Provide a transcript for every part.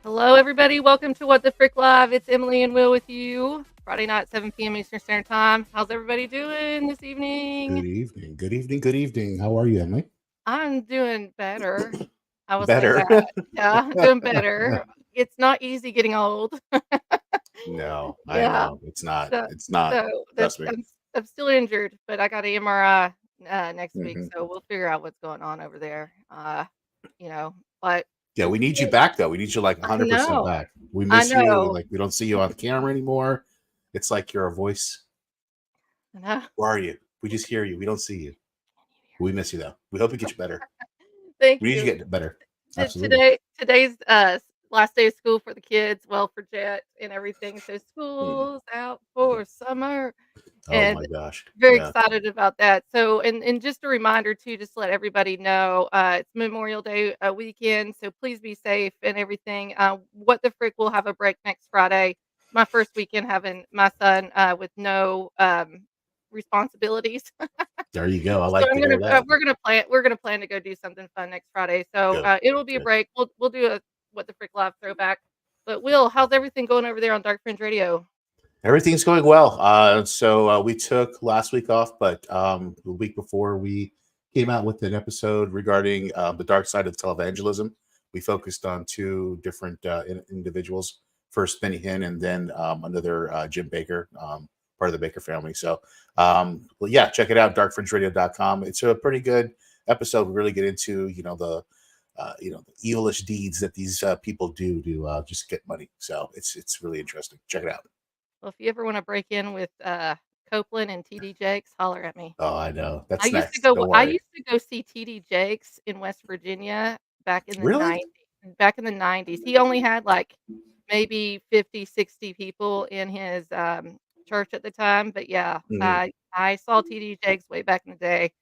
Hello, everybody. Welcome to What the Frick Live. It's Emily and Will with you. Friday night, 7 p.m. Eastern Standard Time. How's everybody doing this evening? Good evening. Good evening. Good evening. How are you, Emily? I'm doing better. I will Better. say that. Yeah, I'm doing better. It's not easy getting old. No, I Yeah. know. It's not. So, It's not. so Trust me. I'm still injured, but I got an MRI next week, Mhm. so we'll figure out what's going on over there. But Yeah, we need you back, though. We need you like I 100% know. back. We I miss you. know. Like, we don't see you on the camera anymore. It's like you're a voice. I know. Where are you? We just hear you. We don't see you. We miss you, though. We hope we get you better. Thank We need you you. to get better. Absolutely. Today's last day of school for the kids, well, for Jet and everything. So school's out for summer, Oh, and my gosh. very Yeah. excited about that. So, and just a reminder too, just to let everybody know, it's Memorial Day weekend, so please be safe and everything. What the Frick will have a break next Friday. My first weekend having my son with no responsibilities. There you go. I So like I'm to hear gonna that. we're gonna plan to go do something fun next Friday. So Good. it will be a Good. break. We'll do a What the Frick Live throwback. But Will, how's everything going over there on Dark Fringe Radio? Everything's going well. So we took last week off, but the week before we came out with an episode regarding the dark side of televangelism. We focused on two different individuals. First, Benny Hinn, and then another Jim Baker, part of the Baker family. So, well, yeah, check it out, darkfringeradio.com. It's a pretty good episode. We really get into the the evilish deeds that these people do to just get money. So it's really interesting. Check it out. Well, if you ever want to break in with Copeland and TD Jakes, holler at me. Oh, I know. I That's used to next. go Don't I worry. used to go see TD Jakes in West Virginia back in the Really? 90s. Back in the 90s. He only had like maybe 50, 60 people in his church at the time. But yeah, Mhm. I saw TD Jakes way back in the day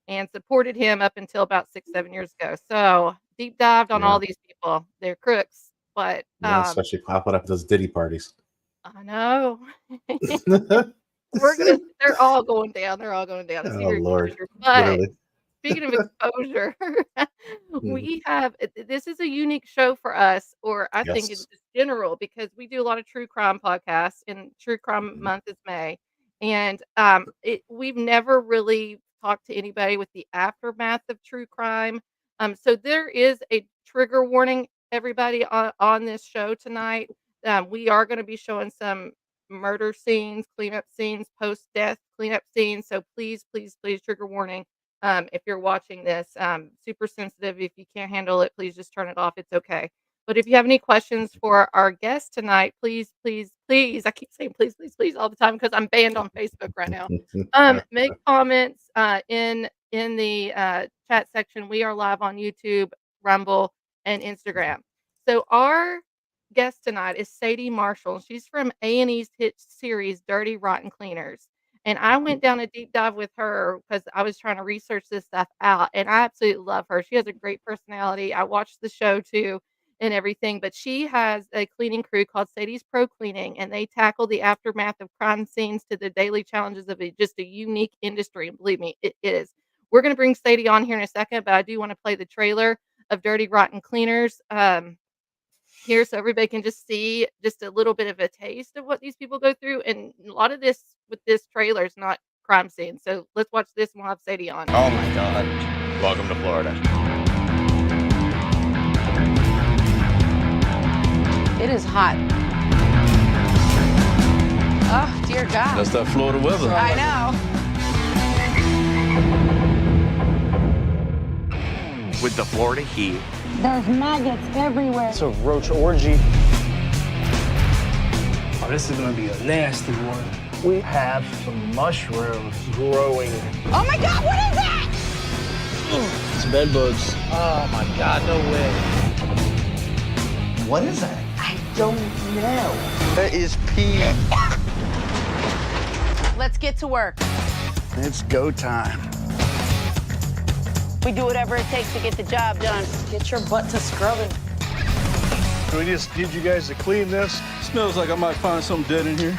and supported him up until about 6, 7 years ago. So deep dived on Yeah. all these people. They're crooks, but Yeah, especially popping up at those Diddy parties. I know. Oh, They're all going down. They're all going down. It's either Lord. but Literally. speaking of exposure, Mhm. we have this is a unique show for us, or I think in Yes. just general, because we do a lot of true crime podcasts, and True Crime Mhm. Month is May, and we've never really talked to anybody with the aftermath of true crime. So there is a trigger warning, everybody, on this show tonight. We are going to be showing some murder scenes, cleanup scenes, post death cleanup scenes. So please, please, please, trigger warning. If you're watching this, super sensitive. If you can't handle it, please just turn it off. It's okay. But if you have any questions for our guest tonight, please, please, please, I keep saying please, please, please all the time because I'm banned on Facebook right now. Make comments in the chat section. We are live on YouTube, Rumble, and Instagram. So our guest tonight is Sadie Marshall. She's from A&E's hit series Dirty Rotten Cleaners. And I went down a deep dive with her because I was trying to research this stuff out, and I absolutely love her. She has a great personality. I watched the show too and everything, but she has a cleaning crew called Sadie's Pro Cleaning, and they tackle the aftermath of crime scenes to the daily challenges of just a unique industry. And believe me, it is. We're going to bring Sadie on here in a second, but I do want to play the trailer of Dirty Rotten Cleaners. Here so everybody can just see just a little bit of a taste of what these people go through, and a lot of this with this trailer is not crime scene. So let's watch this and we'll have Sadie on. Oh my God. Welcome to Florida. It is hot. Oh, dear God. That's that Florida weather. I know. With the Florida heat. There's maggots everywhere. It's a roach orgy. Oh, this is gonna be a nasty one. We have some mushrooms growing. Oh my God, what is that? It's bed bugs. Oh my God, no way. What is that? I don't know. That is pee. Let's get to work. It's go time. We do whatever it takes to get the job done. Get your butt to scrubbing. So we just need you guys to clean this. Smells like I might find something dead in here.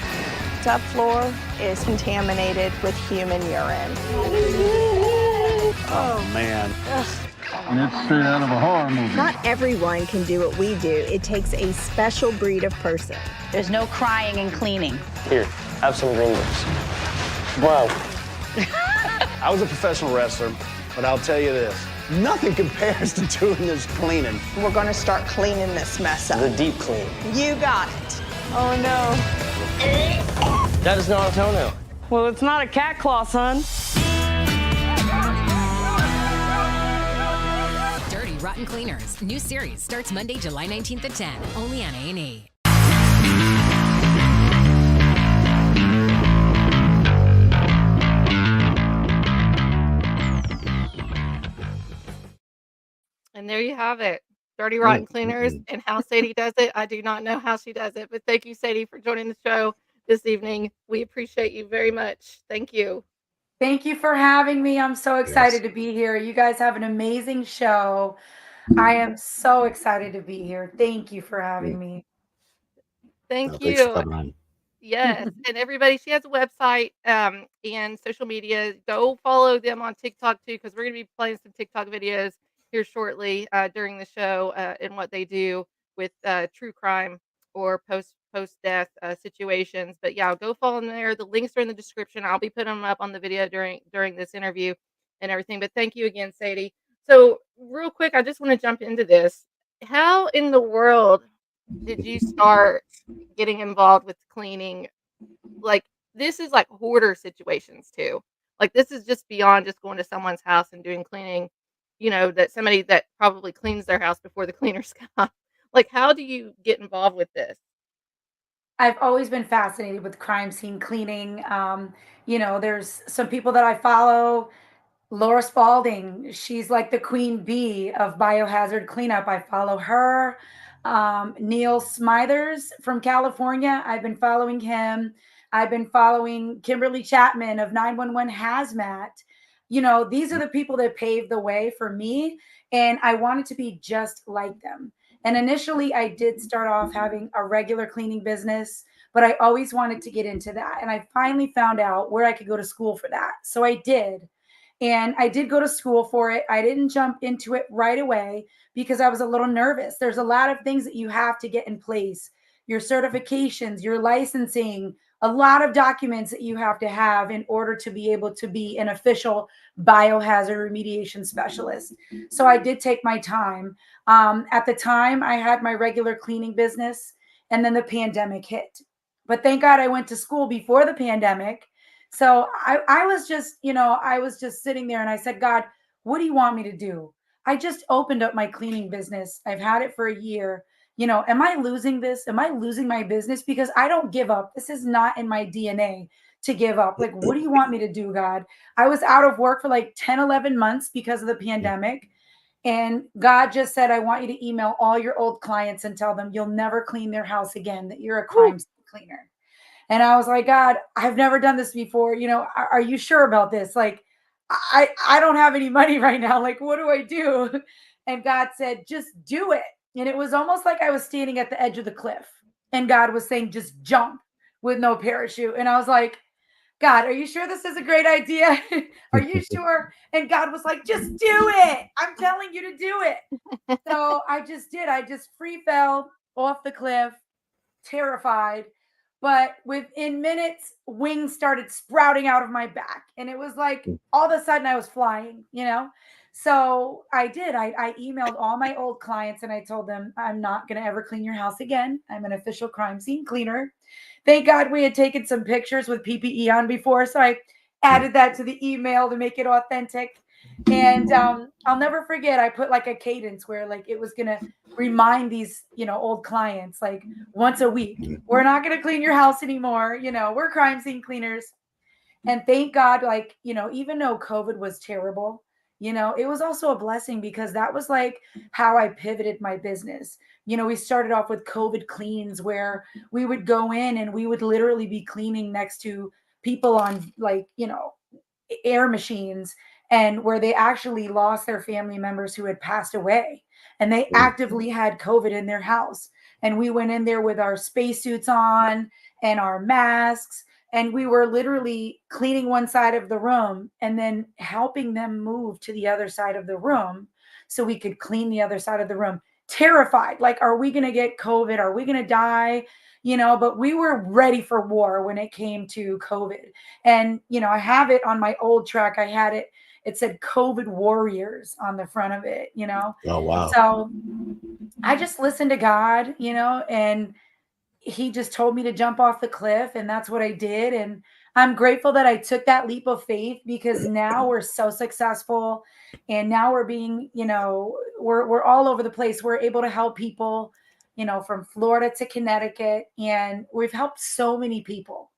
Subfloor is contaminated with human urine. Oh, man. And it's straight out of a horror movie. Not everyone can do what we do. It takes a special breed of person. There's no crying and cleaning. Here, have some green leaves. Bro, I was a professional wrestler, but I'll tell you this. Nothing compares to doing this cleaning. We're going to start cleaning this mess up. The deep clean. You got it. Oh, no. That is not a toenail. Well, it's not a cat claw, son. Dirty Rotten Cleaners. New series starts Monday, July 19th at 10. Only on A&E. And there you have it. Dirty Rotten Cleaners and how Sadie does it. I do not know how she does it, but thank you, Sadie, for joining the show this evening. We appreciate you very much. Thank you. Thank you for having me. I'm so excited to be here. You guys have an amazing show. I am so excited to be here. Thank you for having me. Thank Thanks for you. coming on. Yes. And everybody, she has a website and social media. Go follow them on TikTok too, because we're going to be playing some TikTok videos here shortly during the show and what they do with true crime or post death situations. But yeah, go follow them there. The links are in the description. I'll be putting them up on the video during this interview and everything. But thank you again, Sadie. So real quick, I just want to jump into this. How in the world did you start getting involved with cleaning? Like, this is like hoarder situations too. Like, this is just beyond just going to someone's house and doing cleaning, that somebody that probably cleans their house before the cleaners come. Like, how do you get involved with this? I've always been fascinated with crime scene cleaning. There's some people that I follow. Laura Spalding, she's like the queen bee of biohazard cleanup. I follow her. Neil Smithers from California, I've been following him. I've been following Kimberly Chapman of 911 Hazmat. These are the people that paved the way for me, and I wanted to be just like them. And initially, I did start off having a regular cleaning business, but I always wanted to get into that. And I finally found out where I could go to school for that. So I did. And I did go to school for it. I didn't jump into it right away because I was a little nervous. There's a lot of things that you have to get in place, your certifications, your licensing, a lot of documents that you have to have in order to be able to be an official biohazard remediation specialist. So I did take my time. At the time, I had my regular cleaning business, and then the pandemic hit. But thank God I went to school before the pandemic. So I was just sitting there and I said, God, what do you want me to do? I just opened up my cleaning business. I've had it for a year. Am I losing this? Am I losing my business? Because I don't give up. This is not in my DNA to give up. Like, what do you want me to do, God? I was out of work for like 10, 11 months because of the pandemic. And God just said, I want you to email all your old clients and tell them you'll never clean their house again, that you're a crime scene cleaner. And I was like, God, I've never done this before. Are you sure about this? Like, I don't have any money right now. Like, what do I do? And God said, just do it. And it was almost like I was standing at the edge of the cliff. And God was saying, just jump with no parachute. And I was like, God, are you sure this is a great idea? Are you sure? And God was like, just do it. I'm telling you to do it. So I just did. I just free fell off the cliff, terrified. But within minutes, wings started sprouting out of my back. And it was like all of a sudden I was flying, you know? So I did. I emailed all my old clients and I told them, I'm not going to ever clean your house again. I'm an official crime scene cleaner. Thank God we had taken some pictures with PPE on before. So I added that to the email to make it authentic. And I'll never forget, I put like a cadence where like it was going to remind these, old clients, like once a week, we're not going to clean your house anymore. We're crime scene cleaners. And thank God, like, even though COVID was terrible, it was also a blessing because that was like how I pivoted my business. We started off with COVID cleans where we would go in and we would literally be cleaning next to people on like, air machines and where they actually lost their family members who had passed away and they actively had COVID in their house. And we went in there with our spacesuits on and our masks. And we were literally cleaning one side of the room and then helping them move to the other side of the room so we could clean the other side of the room. Terrified. Like, are we going to get COVID? Are we going to die? But we were ready for war when it came to COVID. And, I have it on my old truck. I had it. It said COVID warriors on the front of it, Oh, wow. So I just listened to God, and he just told me to jump off the cliff and that's what I did. And I'm grateful that I took that leap of faith because now we're so successful and now we're being, we're all over the place. We're able to help people, from Florida to Connecticut. And we've helped so many people,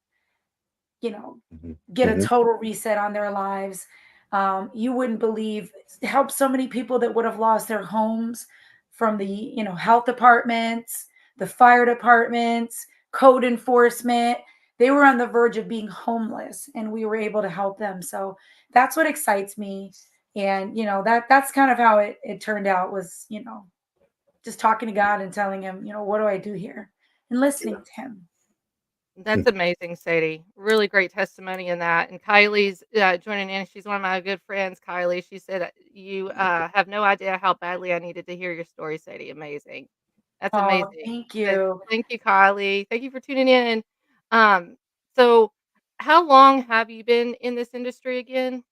get a total reset on their lives. You wouldn't believe, help so many people that would have lost their homes from the, health departments, the fire departments, code enforcement. They were on the verge of being homeless and we were able to help them. So that's what excites me. And, that's kind of how it turned out was, just talking to God and telling him, what do I do here? And listening to him. That's amazing, Sadie. Really great testimony in that. And Kylie's joining in. She's one of my good friends, Kylie. She said, you have no idea how badly I needed to hear your story, Sadie. Amazing. That's Oh, amazing. thank Good. you. Thank you, Kylie. Thank you for tuning in. So how long have you been in this industry again?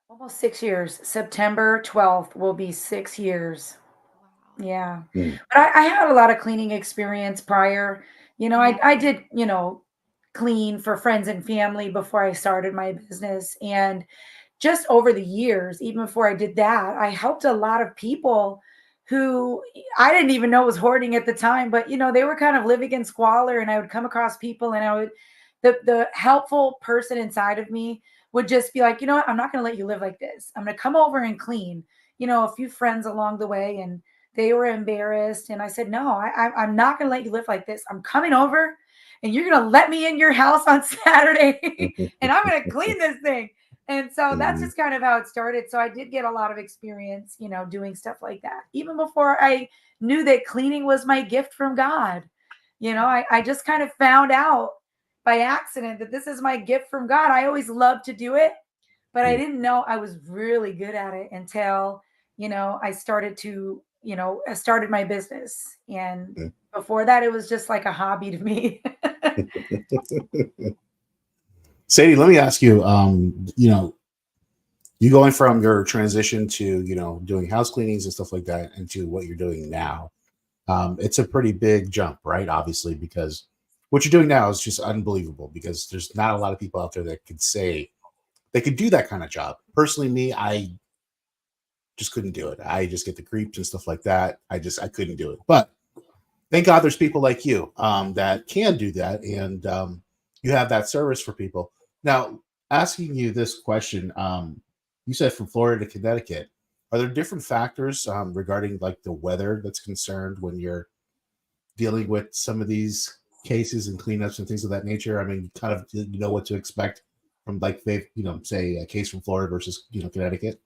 Almost 6 years. September 12th will be 6 years. Wow. Yeah. But I had a lot of cleaning experience prior. I did, clean for friends and family before I started my business. And just over the years, even before I did that, I helped a lot of people who I didn't even know was hoarding at the time, but they were kind of living in squalor and I would come across people and I would the helpful person inside of me would just be like, you know what, I'm not going to let you live like this. I'm going to come over and clean, a few friends along the way and they were embarrassed. And I said, no, I'm not going to let you live like this. I'm coming over and you're going to let me in your house on Saturday and I'm going to clean this thing. And so that's just kind of how it started. So I did get a lot of experience, doing stuff like that. Even before I knew that cleaning was my gift from God. I just kind of found out by accident that this is my gift from God. I always loved to do it, but I didn't know I was really good at it until, I started to, I started my business. And before that, it was just like a hobby to me. Sadie, let me ask you, you going from your transition to, doing house cleanings and stuff like that into what you're doing now. It's a pretty big jump, right? Obviously, because what you're doing now is just unbelievable because there's not a lot of people out there that could say they could do that kind of job. Personally, me, I just couldn't do it. I just get the creeps and stuff like that. I couldn't do it. But thank God there's people like you that can do that. And you have that service for people. Now, asking you this question, you said from Florida to Connecticut. Are there different factors regarding like the weather that's concerned when you're dealing with some of these cases and cleanups and things of that nature? I mean, kind of you know what to expect from like they, say a case from Florida versus Connecticut.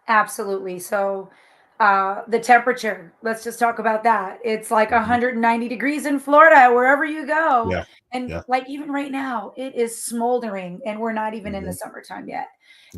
Absolutely. So, the temperature, let's just talk about that. It's like 190 degrees in Florida, wherever you go. Yeah. And Yeah. like even right now, it is smoldering and we're not even in the summertime yet.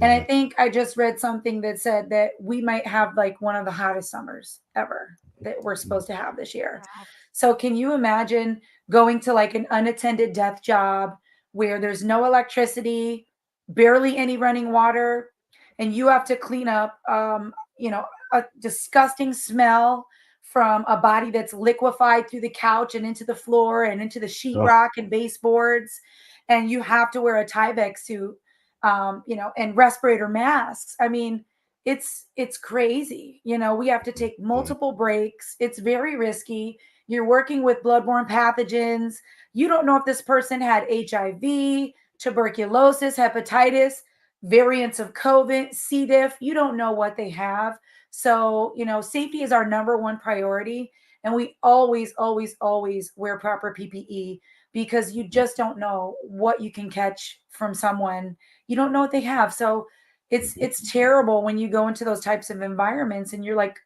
And Yeah. I think I just read something that said that we might have like one of the hottest summers ever that we're supposed to have this year. Wow. So can you imagine going to like an unattended death job where there's no electricity, barely any running water, and you have to clean up, a disgusting smell from a body that's liquefied through the couch and into the floor and into the sheetrock and baseboards. And you have to wear a Tyvek suit, and respirator masks. I mean, it's crazy. We have to take multiple breaks. It's very risky. You're working with bloodborne pathogens. You don't know if this person had HIV, tuberculosis, hepatitis, variants of COVID, C. diff. You don't know what they have. So, safety is our number one priority. And we always, always, always wear proper PPE because you just don't know what you can catch from someone. You don't know what they have. So it's terrible when you go into those types of environments and you're like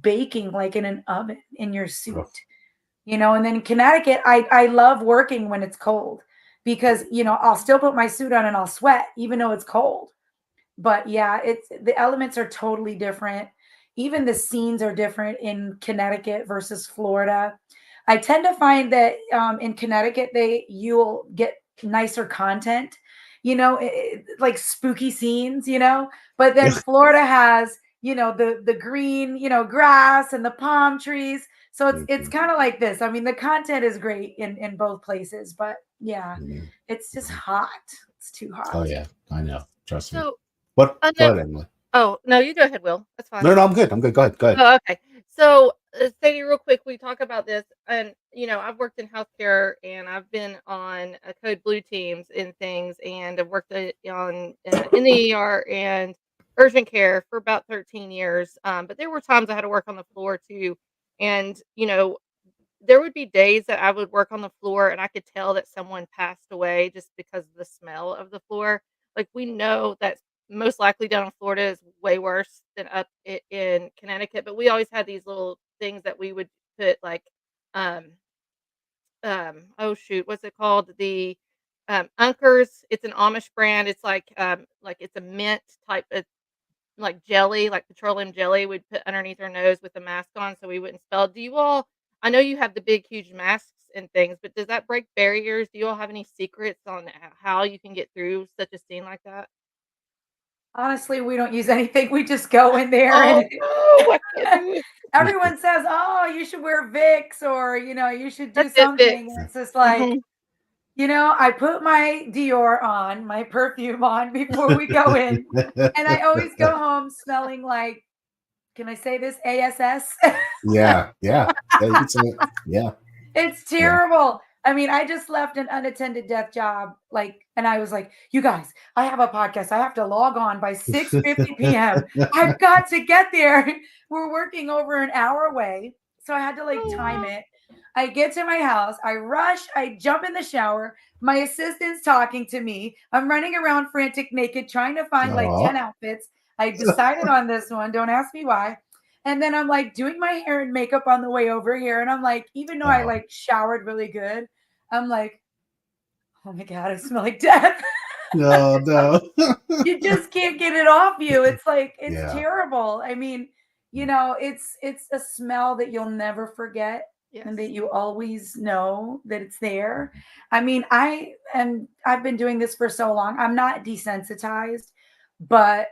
baking like in an oven in your suit. And then in Connecticut, I love working when it's cold because, I'll still put my suit on and I'll sweat even though it's cold. But yeah, the elements are totally different. Even the scenes are different in Connecticut versus Florida. I tend to find that in Connecticut, you'll get nicer content, like spooky scenes, but then Florida has, the green, grass and the palm trees. So it's kind of like this. I mean, the content is great in both places, but yeah, it's just hot. It's too hot. Oh yeah, I know. Trust me. So, What? Go ahead, Emily. Oh, no, you go ahead, Will. That's fine. No, I'm good. I'm good. Go ahead. Go ahead. Oh, okay. So, Sadie, real quick, we talk about this, and I've worked in healthcare, and I've been on code blue teams and things, and I've worked on in the ER and urgent care for about 13 years. But there were times I had to work on the floor too, and there would be days that I would work on the floor, and I could tell that someone passed away just because of the smell of the floor. Like we know that most likely down in Florida is way worse than up in Connecticut, but we always had these little things that we would put like, um, oh shoot, what's it called? The Unkers. It's an Amish brand. It's like it's a mint type of like jelly, like petroleum jelly. We'd put underneath our nose with a mask on so we wouldn't smell. Do you all? I know you have the big, huge masks and things, but does that break barriers? Do you all have any secrets on how you can get through such a scene like that? Honestly, we don't use anything. We just go in there Oh, and no, I can't do it. everyone says, "Oh, you should wear Vicks or, you should do That's it, something." Vicks. And it's just like, Mhm. I put my Dior on, my perfume on before we go in. And I always go home smelling like, can I say this? ASS. Yeah. Yeah, you can say it. Yeah. It's terrible. I mean, I just left an unattended death job, and I was like, "You guys, I have a podcast. I have to log on by 6:50 p.m. I've got to get there." We're working over an hour away, so I had to time it. I get to my house, I rush, I jump in the shower. My assistant's talking to me. I'm running around frantic naked, trying to find like 10 outfits. I decided on this one. Don't ask me why. And then I'm like doing my hair and makeup on the way over here. And I'm like, even though I showered really good, I'm like, oh my God, I smell like death. No. You just can't get it off you. It's like, it's Yeah. terrible. I mean, it's a smell that you'll never forget. Yes. And that you always know that it's there. I mean, I've been doing this for so long. I'm not desensitized, but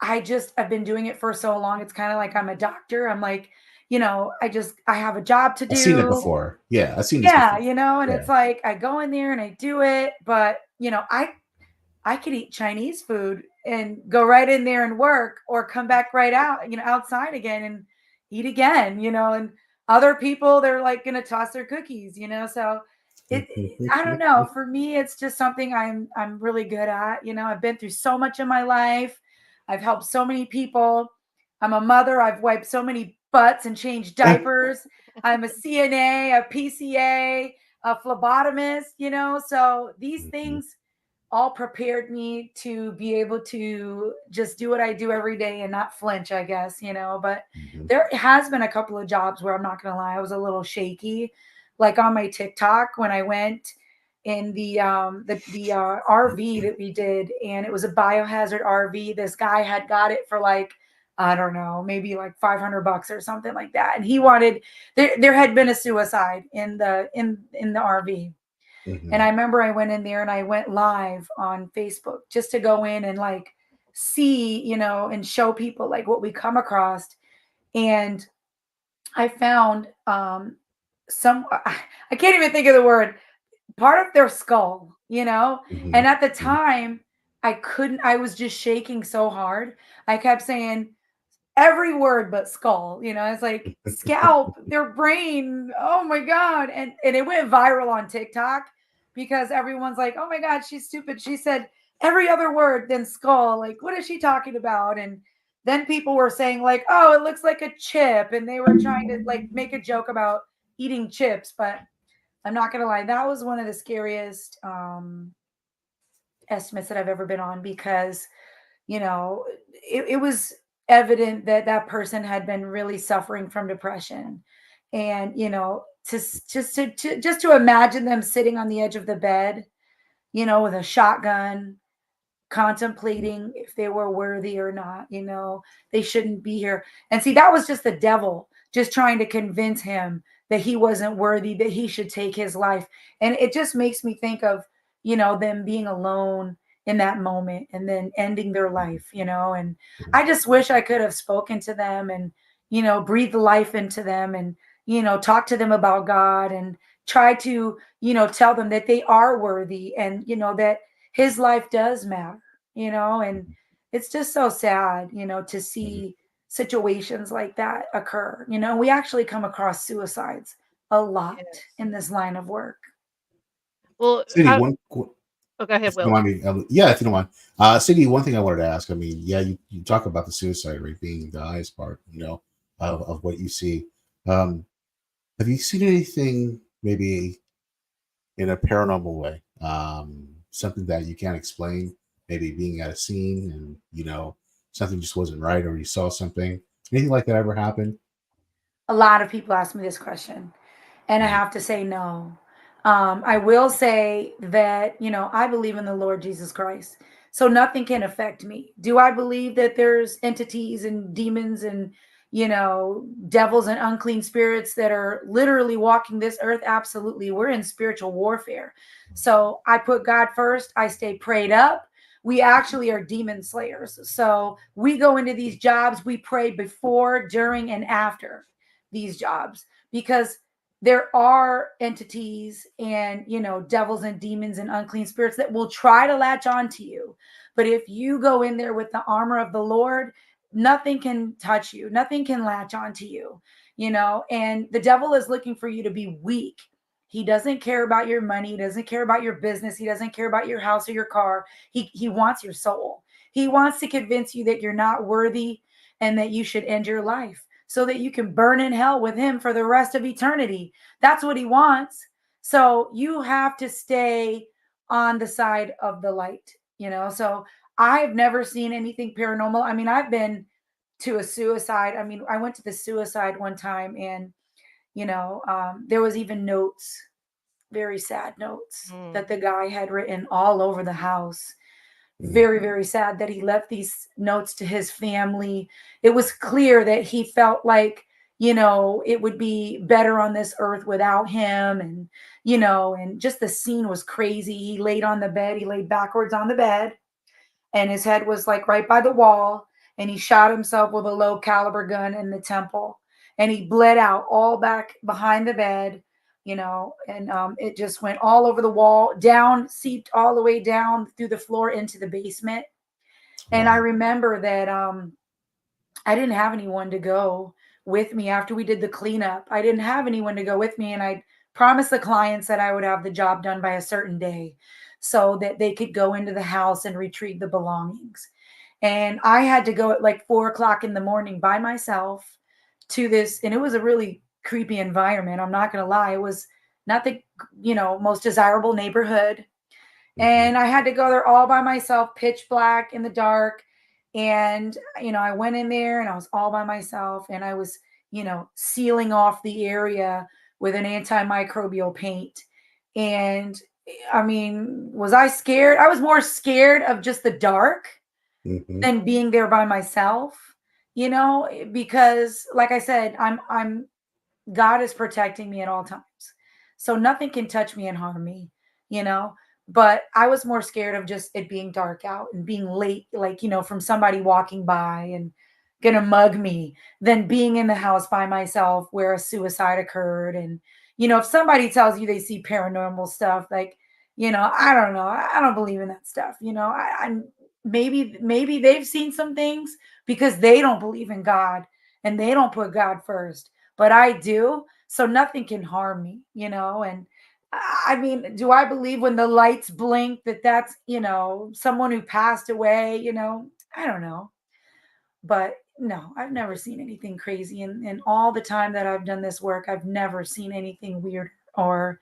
I've been doing it for so long. It's kind of like I'm a doctor. I'm like, I have a job to do. I've seen it before. Yeah, I've seen it. Yeah, and it's like I go in there and I do it, but I could eat Chinese food and go right in there and work or come back right out, outside again and eat again, and other people, they're like going to toss their cookies, so I don't know. For me, it's just something I'm really good at. I've been through so much in my life. I've helped so many people. I'm a mother. I've wiped so many butts and changed diapers. I'm a CNA, a PCA, a phlebotomist, so these things all prepared me to be able to just do what I do every day and not flinch, I guess, but there has been a couple of jobs where I'm not going to lie, I was a little shaky, like on my TikTok when I went in the RV that we did, and it was a biohazard RV. This guy had got it for like I don't know, maybe like $500 or something like that. And he wanted, there had been a suicide in the RV. And I remember I went in there and I went live on Facebook just to go in and like see, you know, and show people like what we come across. And I found I can't even think of the word, part of their skull, you know? And at the time, I was just shaking so hard. I kept saying every word but skull, you know, it's like scalp, their brain. Oh my God. And it went viral on TikTok because everyone's like, oh my God, she's stupid. She said every other word than skull. Like, what is she talking about? And then people were saying, like, oh, it looks like a chip. And they were trying to like make a joke about eating chips. But I'm not gonna lie, that was one of the scariest estimates that I've ever been on because, you know, it was evident that that person had been really suffering from depression. And, you know, just to imagine them sitting on the edge of the bed, you know, with a shotgun, contemplating if they were worthy or not, you know, they shouldn't be here. And see, that was just the devil just trying to convince him that he wasn't worthy, that he should take his life. And it just makes me think of, you know, them being alone in that moment and then ending their life, you know. And I just wish I could have spoken to them and, you know, breathed life into them and, you know, talk to them about God and try to, you know, tell them that they are worthy and, you know, that his life does matter, you know. And it's just so sad, you know, to see situations like that occur. You know, we actually come across suicides a lot Yes. in this line of work. Well, Sadie, go ahead, if you Will. don't mind me, yeah, if you don't mind, Sadie, one thing I wanted to ask. I mean, yeah, you talk about the suicide rate being the highest part, you know, of what you see. Have you seen anything maybe in a paranormal way? Something that you can't explain, maybe being at a scene and, you know, something just wasn't right or you saw something. Anything like that ever happened? A lot of people ask me this question, and I have to say no. I will say that, you know, I believe in the Lord Jesus Christ, so nothing can affect me. Do I believe that there's entities and demons and, you know, devils and unclean spirits that are literally walking this earth? Absolutely. We're in spiritual warfare. So I put God first. I stay prayed up. We actually are demon slayers. So we go into these jobs, we pray before, during, and after these jobs because there are entities and, you know, devils and demons and unclean spirits that will try to latch on to you. But if you go in there with the armor of the Lord, nothing can touch you, nothing can latch on to you, you know. And the devil is looking for you to be weak. He doesn't care about your money, he doesn't care about your business, he doesn't care about your house or your car. He wants your soul. He wants to convince you that you're not worthy and that you should end your life so that you can burn in hell with him for the rest of eternity. That's what he wants. So you have to stay on the side of the light, you know. So I've never seen anything paranormal. I mean, I've been to a suicide. I mean, I went to the suicide one time and, you know, there was even notes, very sad notes that the guy had written all over the house. Very, very sad that he left these notes to his family. It was clear that he felt like, you know, it would be better on this earth without him. And, you know, and just the scene was crazy. He laid on the bed, he laid backwards on the bed, and his head was like right by the wall. And he shot himself with a low caliber gun in the temple. And he bled out all back behind the bed, you know, and it just went all over the wall, down, seeped all the way down through the floor into the basement. And I remember that I didn't have anyone to go with me after we did the cleanup. I didn't have anyone to go with me. And I promised the clients that I would have the job done by a certain day so that they could go into the house and retrieve the belongings. And I had to go at like 4 o'clock in the morning by myself to this. And it was a really creepy environment. I'm not going to lie. It was not the, you know, most desirable neighborhood. And I had to go there all by myself, pitch black in the dark. And, you know, I went in there and I was all by myself and I was, you know, sealing off the area with an antimicrobial paint. And I mean, was I scared? I was more scared of just the dark than being there by myself. because like I said, God is protecting me at all times. So nothing can touch me and harm me, you know? But I was more scared of just it being dark out and being late, like, from somebody walking by and gonna mug me than being in the house by myself where a suicide occurred. And, if somebody tells you they see paranormal stuff, like, I don't know. I don't believe in that stuff. I'm maybe they've seen some things because they don't believe in God and they don't put God first, but I do. So nothing can harm me, and I mean, do I believe when the lights blink that's, someone who passed away, I don't know. But no, I've never seen anything crazy. And all the time that I've done this work, I've never seen anything weird or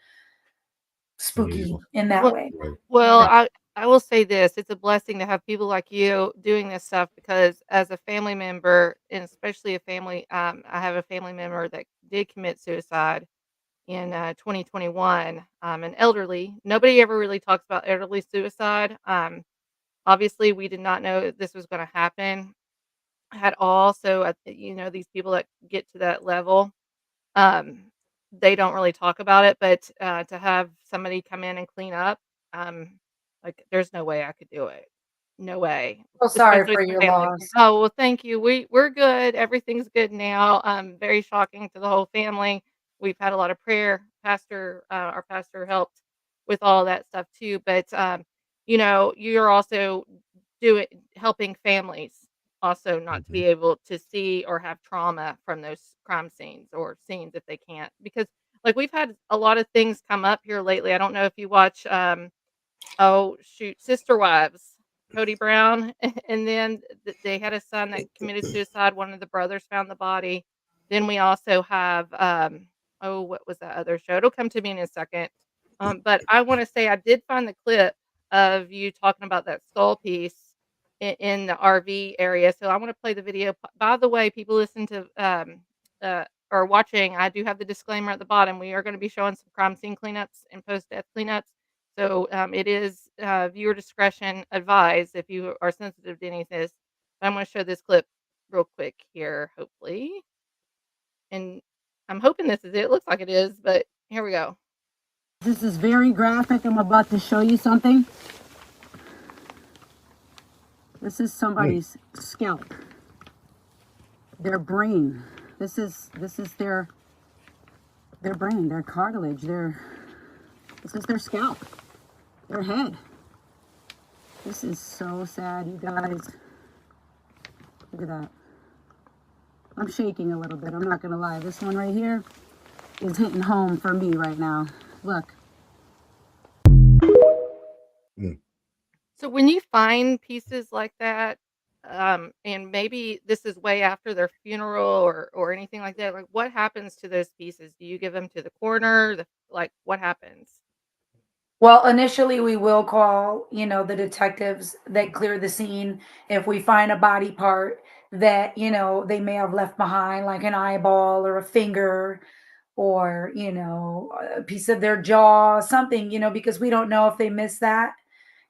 spooky Unusual. in that Well, way. Right. well, Yeah. I will say this, it's a blessing to have people like you doing this stuff because as a family member, and especially I have a family member that did commit suicide in 2021, an elderly. Nobody ever really talks about elderly suicide. Obviously, we did not know this was going to happen at all. So, these people that get to that level, um, they don't really talk about it, but, to have somebody come in and clean up, like, there's no way I could do it. No way, So sorry especially for for your family. loss. Oh, well, thank you. We're good. Everything's good now. Very shocking to the whole family. We've had a lot of prayer. Our pastor helped with all that stuff too, but, you're also doing helping families also not to Mhm. be able to see or have trauma from those crime scenes or scenes if they can't. Because, like, we've had a lot of things come up here lately. I don't know if you watch, oh, shoot, Sister Wives, Cody Brown, and then they had a son that committed suicide. One of the brothers found the body. Then we also have, oh, what was that other show? It'll come to me in a second. But I wanna say I did find the clip of you talking about that skull piece in the RV area, so I wanna play the video. By the way, people listen to, or watching, I do have the disclaimer at the bottom. We are gonna be showing some crime scene cleanups and post-death cleanups. So, it is, viewer discretion advised if you are sensitive to any of this. I'm gonna show this clip real quick here, hopefully, and I'm hoping this is it. It looks like it is, but here we go. This is very graphic. I'm about to show you something. This is somebody's scalp, their brain. This is their brain, their cartilage, this is their scalp, their head. This is so sad, you guys. Look at that. I'm shaking a little bit, I'm not gonna lie. This one right here is hitting home for me right now. Look. Mm. So when you find pieces like that, and maybe this is way after their funeral or anything like that, like, what happens to those pieces? Do you give them to the coroner? Like, what happens? Well, initially, we will call, the detectives that clear the scene if we find a body part that, they may have left behind, like an eyeball or a finger or, a piece of their jaw, something, because we don't know if they missed that,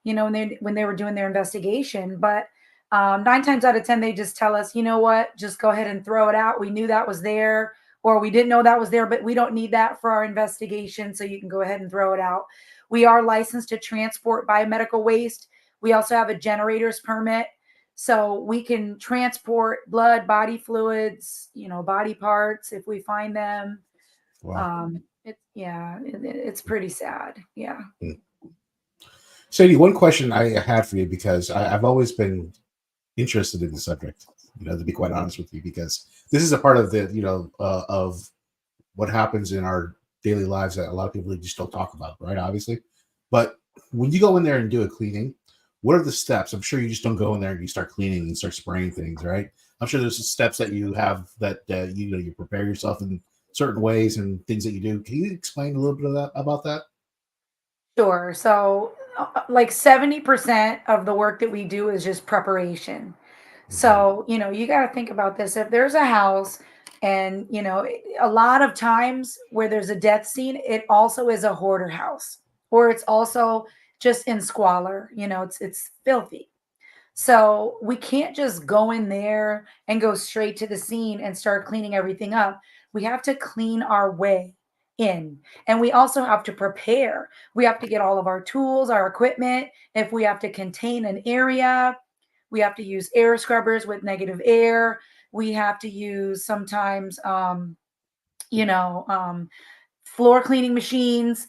when they were doing their investigation. But 9 times out of 10, they just tell us, you know what, just go ahead and throw it out. We knew that was there, or we didn't know that was there, but we don't need that for our investigation. So you can go ahead and throw it out. We are licensed to transport biomedical waste. We also have a generator's permit. So we can transport blood, body fluids, body parts if we find them. Wow. It's pretty sad. Yeah. Mm. Sadie, one question I had for you because I've always been interested in the subject. To be quite honest with you, because this is a part of the of what happens in our daily lives that a lot of people just don't talk about, right? Obviously, but when you go in there and do a cleaning, what are the steps? I'm sure you just don't go in there and you start cleaning and start spraying things, right? I'm sure there's steps that you have that you prepare yourself in certain ways and things that you do. Can you explain a little bit of that about that? Sure. So, like 70% of the work that we do is just preparation. Mhm. So, you got to think about this. If there's a house and, a lot of times where there's a death scene, it also is a hoarder house or it's also just in squalor, it's filthy. So we can't just go in there and go straight to the scene and start cleaning everything up. We have to clean our way in. And we also have to prepare. We have to get all of our tools, our equipment. If we have to contain an area, we have to use air scrubbers with negative air. We have to use sometimes, you know, floor cleaning machines,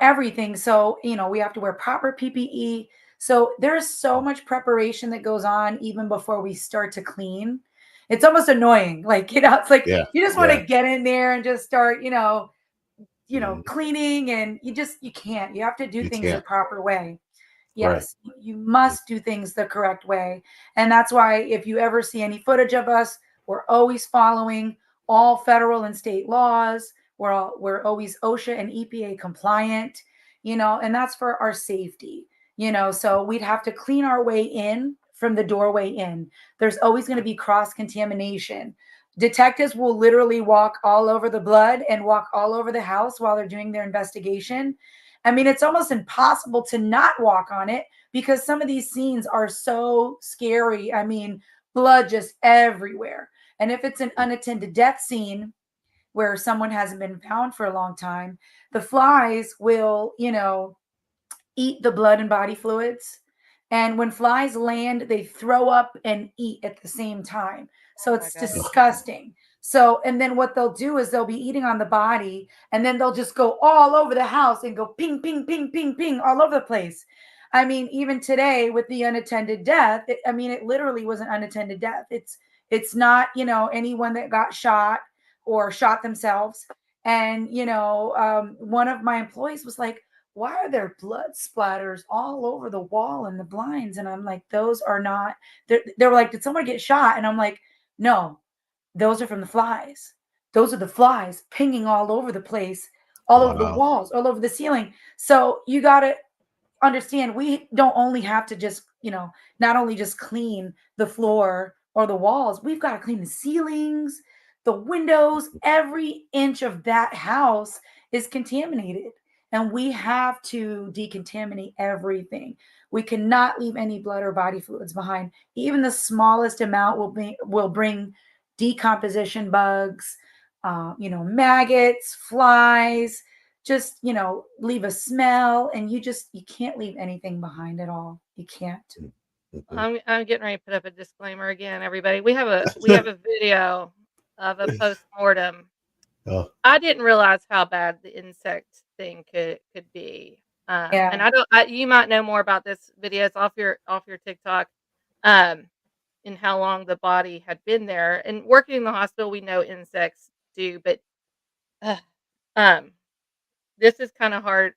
everything. So, we have to wear proper PPE. So there's so much preparation that goes on even before we start to clean. It's almost annoying. Like, it's like Yeah. you just want Yeah. to get in there and just start, Mhm. cleaning, and you can't. You have to do You things the can't. proper way. Right. Yes, you must do things the correct way. And that's why if you ever see any footage of us, we're always following all federal and state laws. We're always OSHA and EPA compliant, and that's for our safety. So we'd have to clean our way in from the doorway in. There's always going to be cross contamination. Detectives will literally walk all over the blood and walk all over the house while they're doing their investigation. I mean, it's almost impossible to not walk on it because some of these scenes are so scary. I mean, blood just everywhere. And if it's an unattended death scene where someone hasn't been found for a long time, the flies will, eat the blood and body fluids. And when flies land, they throw up and eat at the same time. So Oh my it's God. disgusting. So, and then what they'll do is they'll be eating on the body, and then they'll just go all over the house and go ping, ping, ping, ping, ping, all over the place. I mean, even today with the unattended death, it literally was an unattended death. It's not, anyone that got shot or shot themselves. And, one of my employees was like, why are there blood splatters all over the wall and the blinds? And I'm like, those are not, they were like, did someone get shot? And I'm like, no, those are from the flies. Those are the flies pinging all over the place, all over the Wow. walls, all over the ceiling. So you got to understand, we don't only have to just, not only just clean the floor or the walls, we've got to clean the ceilings, the windows. Every inch of that house is contaminated, and we have to decontaminate everything. We cannot leave any blood or body fluids behind. Even the smallest amount will bring decomposition bugs, maggots, flies, just leave a smell, and you can't leave anything behind at all. You can't. Mhm. I'm getting ready to put up a disclaimer again, everybody. We have a video of a postmortem. Oh, I didn't realize how bad the insect thing could be. And Yeah. you might know more about this video. It's off your TikTok. Um, and how long the body had been there. And working in the hospital, we know insects do, but uh, um, this is kind of hard.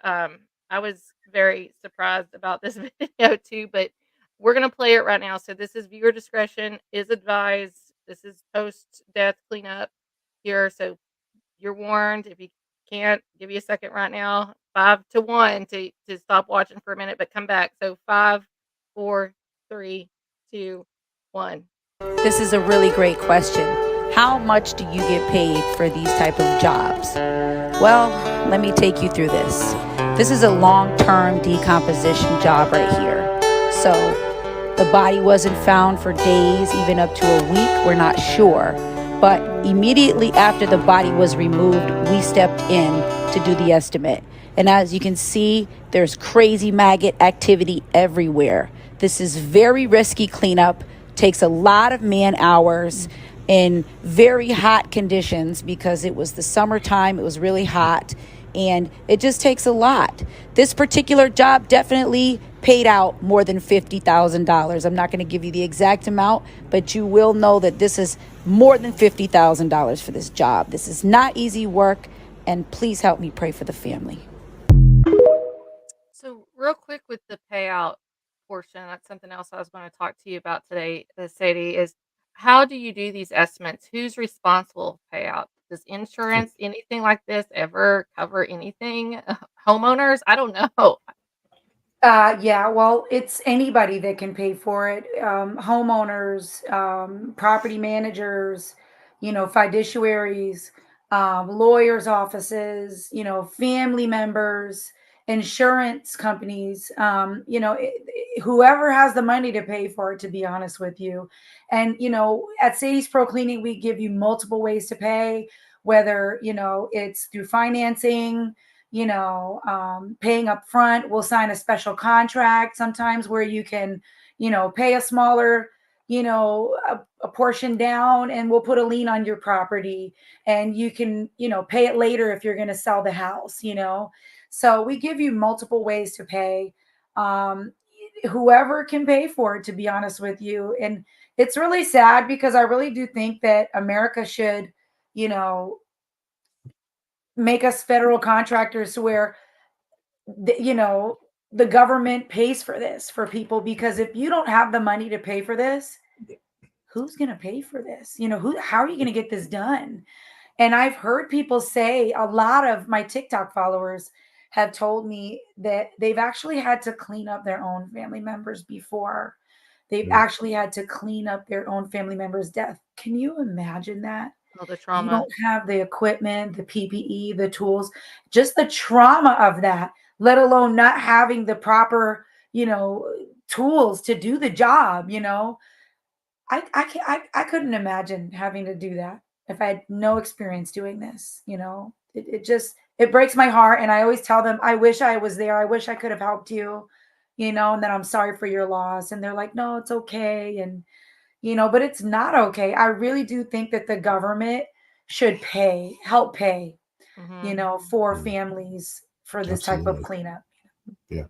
I was very surprised about this video too, but we're gonna play it right now. So this is viewer discretion is advised. This is post death cleanup here, so you're warned. If you can't, give you a second right now. 5 to 1 to stop watching for a minute, but come back. So 5, 4, 3, 2, 1. This is a really great question. How much do you get paid for these type of jobs? Well, let me take you through this. This is a long-term decomposition job right here. So the body wasn't found for days, even up to a week, we're not sure. But immediately after the body was removed, we stepped in to do the estimate. And as you can see, there's crazy maggot activity everywhere. This is very risky cleanup, takes a lot of man hours in very hot conditions because it was the summertime, it was really hot, and it just takes a lot. This particular job definitely paid out more than $50,000. I'm not going to give you the exact amount, but you will know that this is more than $50,000 for this job. This is not easy work, and please help me pray for the family. So real quick with the payout portion, that's something else I was going to talk to you about today, Sadie, is how do you do these estimates? Who's responsible for payout? Does insurance, anything like this ever cover anything? Homeowners? I don't know. Yeah, well, it's anybody that can pay for it. Homeowners, property managers, fiduciaries, lawyers' offices, family members, insurance companies. whoever has the money to pay for it, to be honest with you. And, at Sadie's Pro Cleaning, we give you multiple ways to pay, whether, it's through financing, paying up front. We'll sign a special contract sometimes where you can, pay a smaller, a portion down, and we'll put a lien on your property, and you can, pay it later if you're going to sell the house, So we give you multiple ways to pay. Whoever can pay for it, to be honest with you. And it's really sad because I really do think that America should, make us federal contractors where, the government pays for this for people, because if you don't have the money to pay for this, who's going to pay for this? How are you going to get this done? And I've heard people say, a lot of my TikTok followers have told me that they've actually had to clean up their own family members before. They've actually had to clean up their own family member's death. Can you imagine that? Oh, the You trauma. don't have the equipment, the PPE, the tools, just the trauma of that, let alone not having the proper, tools to do the job. I couldn't imagine having to do that if I had no experience doing this. It breaks my heart. And I always tell them, I wish I was there. I wish I could have helped you, and then I'm sorry for your loss. And they're like, no, it's okay. And, but it's not okay. I really do think that the government should help pay, for families for this type of Absolutely. cleanup. Yeah.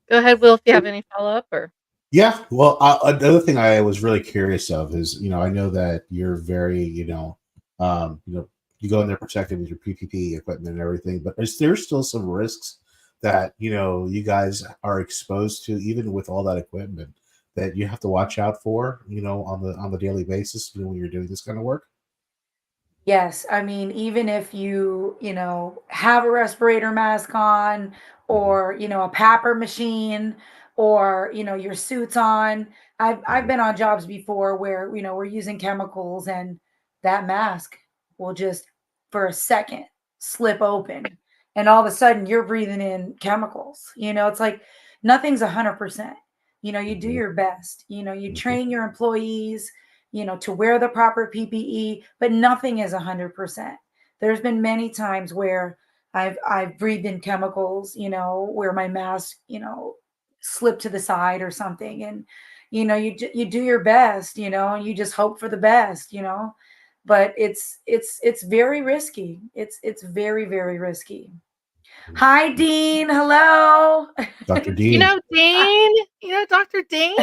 Go ahead, Will, if you have any follow-up or. Yeah. Well, another thing I was really curious of is, I know that you're very, you go in there protected with your PPP equipment and everything, but is there still some risks that, you guys are exposed to, even with all that equipment, that you have to watch out for, on the daily basis, when you're doing this kind of work? Yes, I mean, even if you, have a respirator mask on, or, a PAPR machine, or, your suits on. I've been on jobs before where, we're using chemicals, and that mask will just for a second slip open, and all of a sudden you're breathing in chemicals. It's like nothing's 100%. You do your best. You train your employees, to wear the proper PPE, but nothing is 100%. There's been many times where I've breathed in chemicals, where my mask, slipped to the side or something, and you do your best, and you just hope for the best, but it's very risky. It's very, very risky. Hi, Dean. Hello. Dr. Dean. Dean? Dr. Dean?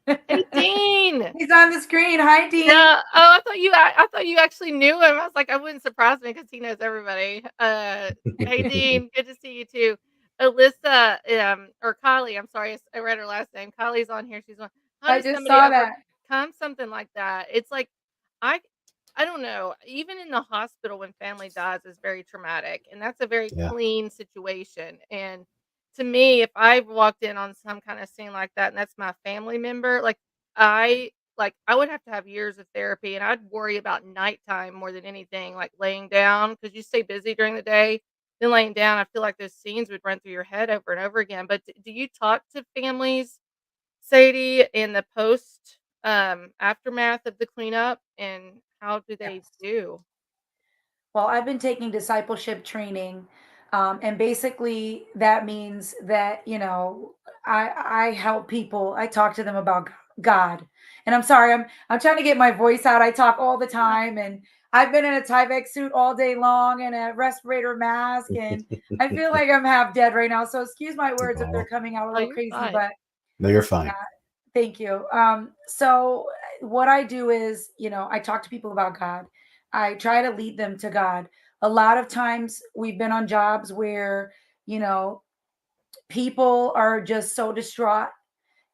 Hey, Dean. He's on the screen. Hi, Dean. Yeah. Oh, I thought you actually knew him. I was like, I wouldn't surprise me because he knows everybody. Hey, Dean. Good to see you too. Alyssa, or Kylie. I'm sorry, I read her last name. Kylie's on here. She's on. How I does just somebody saw that. overcome something like that? It's like, I, I don't know. Even in the hospital, when family dies, is very traumatic, and that's a very Yeah. clean situation. And to me, if I walked in on some kind of scene like that, and that's my family member, I would have to have years of therapy, and I'd worry about nighttime more than anything, like laying down, because you stay busy during the day. Then laying down, I feel like those scenes would run through your head over and over again. But do you talk to families, Sadie, in the post aftermath of the cleanup, and how do they Yes. do? Well, I've been taking discipleship training, and basically that means that I help people. I talk to them about God, and I'm sorry, I'm trying to get my voice out. I talk all the time, and I've been in a Tyvek suit all day long and a respirator mask, and I feel like I'm half dead right now. So excuse my words if they're coming out a Oh, little you're crazy, fine. but No, you're fine. yeah, thank you. So what I do is, I talk to people about God. I try to lead them to God. A lot of times we've been on jobs where, you know, people are just so distraught,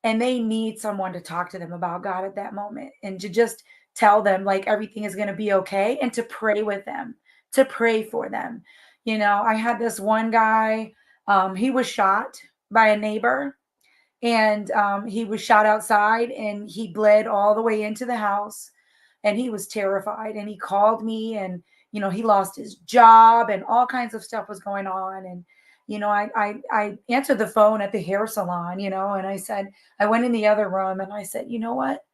and they need someone to talk to them about God at that moment, and to just tell them like everything is going to be okay, and to pray with them, to pray for them. I had this one guy, he was shot by a neighbor, and he was shot outside, and he bled all the way into the house, and he was terrified, and he called me, and he lost his job, and all kinds of stuff was going on, and I answered the phone at the hair salon, and I said, I went in the other room and I said, you know what?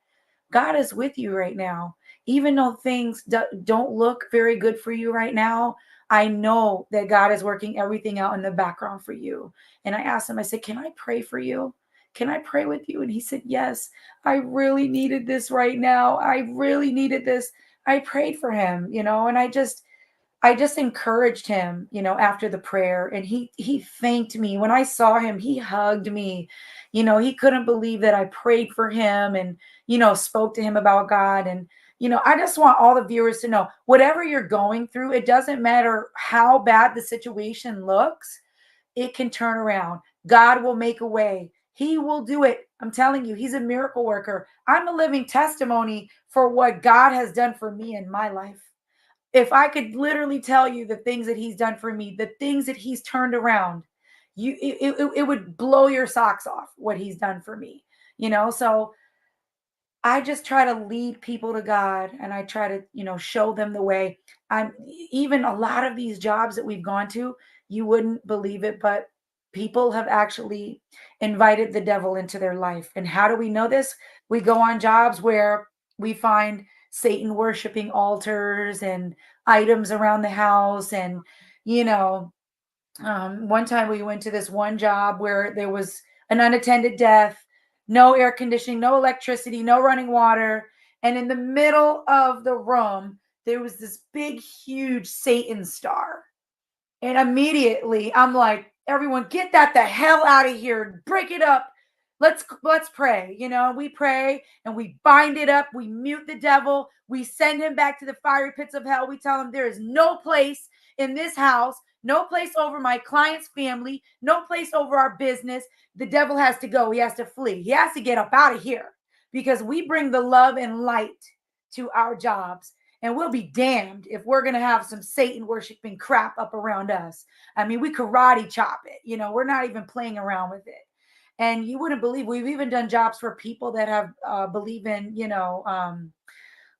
God is with you right now. Even though things don't look very good for you right now, I know that God is working everything out in the background for you. And I asked him, I said, can I pray for you? Can I pray with you? And he said, yes, I really needed this right now. I really needed this. I prayed for him, and I just encouraged him, after the prayer, and he thanked me. When I saw him, he hugged me. He couldn't believe that I prayed for him and, spoke to him about God. And, I just want all the viewers to know, whatever you're going through, it doesn't matter how bad the situation looks, it can turn around. God will make a way. He will do it. I'm telling you, he's a miracle worker. I'm a living testimony for what God has done for me in my life. If I could literally tell you the things that he's done for me, the things that he's turned around, it would blow your socks off what he's done for me. So I just try to lead people to God, and I try to, show them the way. I'm even a lot of these jobs that we've gone to, you wouldn't believe it, but people have actually invited the devil into their life. And how do we know this? We go on jobs where we find Satan worshiping altars and items around the house. And, one time we went to this one job where there was an unattended death, no air conditioning, no electricity, no running water. And in the middle of the room, there was this big, huge Satan star. And immediately I'm like, everyone, get that the hell out of here. Break it up. Let's pray. We pray and we bind it up. We mute the devil. We send him back to the fiery pits of hell. We tell him there is no place in this house, no place over my client's family, no place over our business. The devil has to go. He has to flee. He has to get up out of here, because we bring the love and light to our jobs. And we'll be damned if we're going to have some Satan worshiping crap up around us. I mean, we karate chop it. We're not even playing around with it. And you wouldn't believe, we've even done jobs for people that have believe in,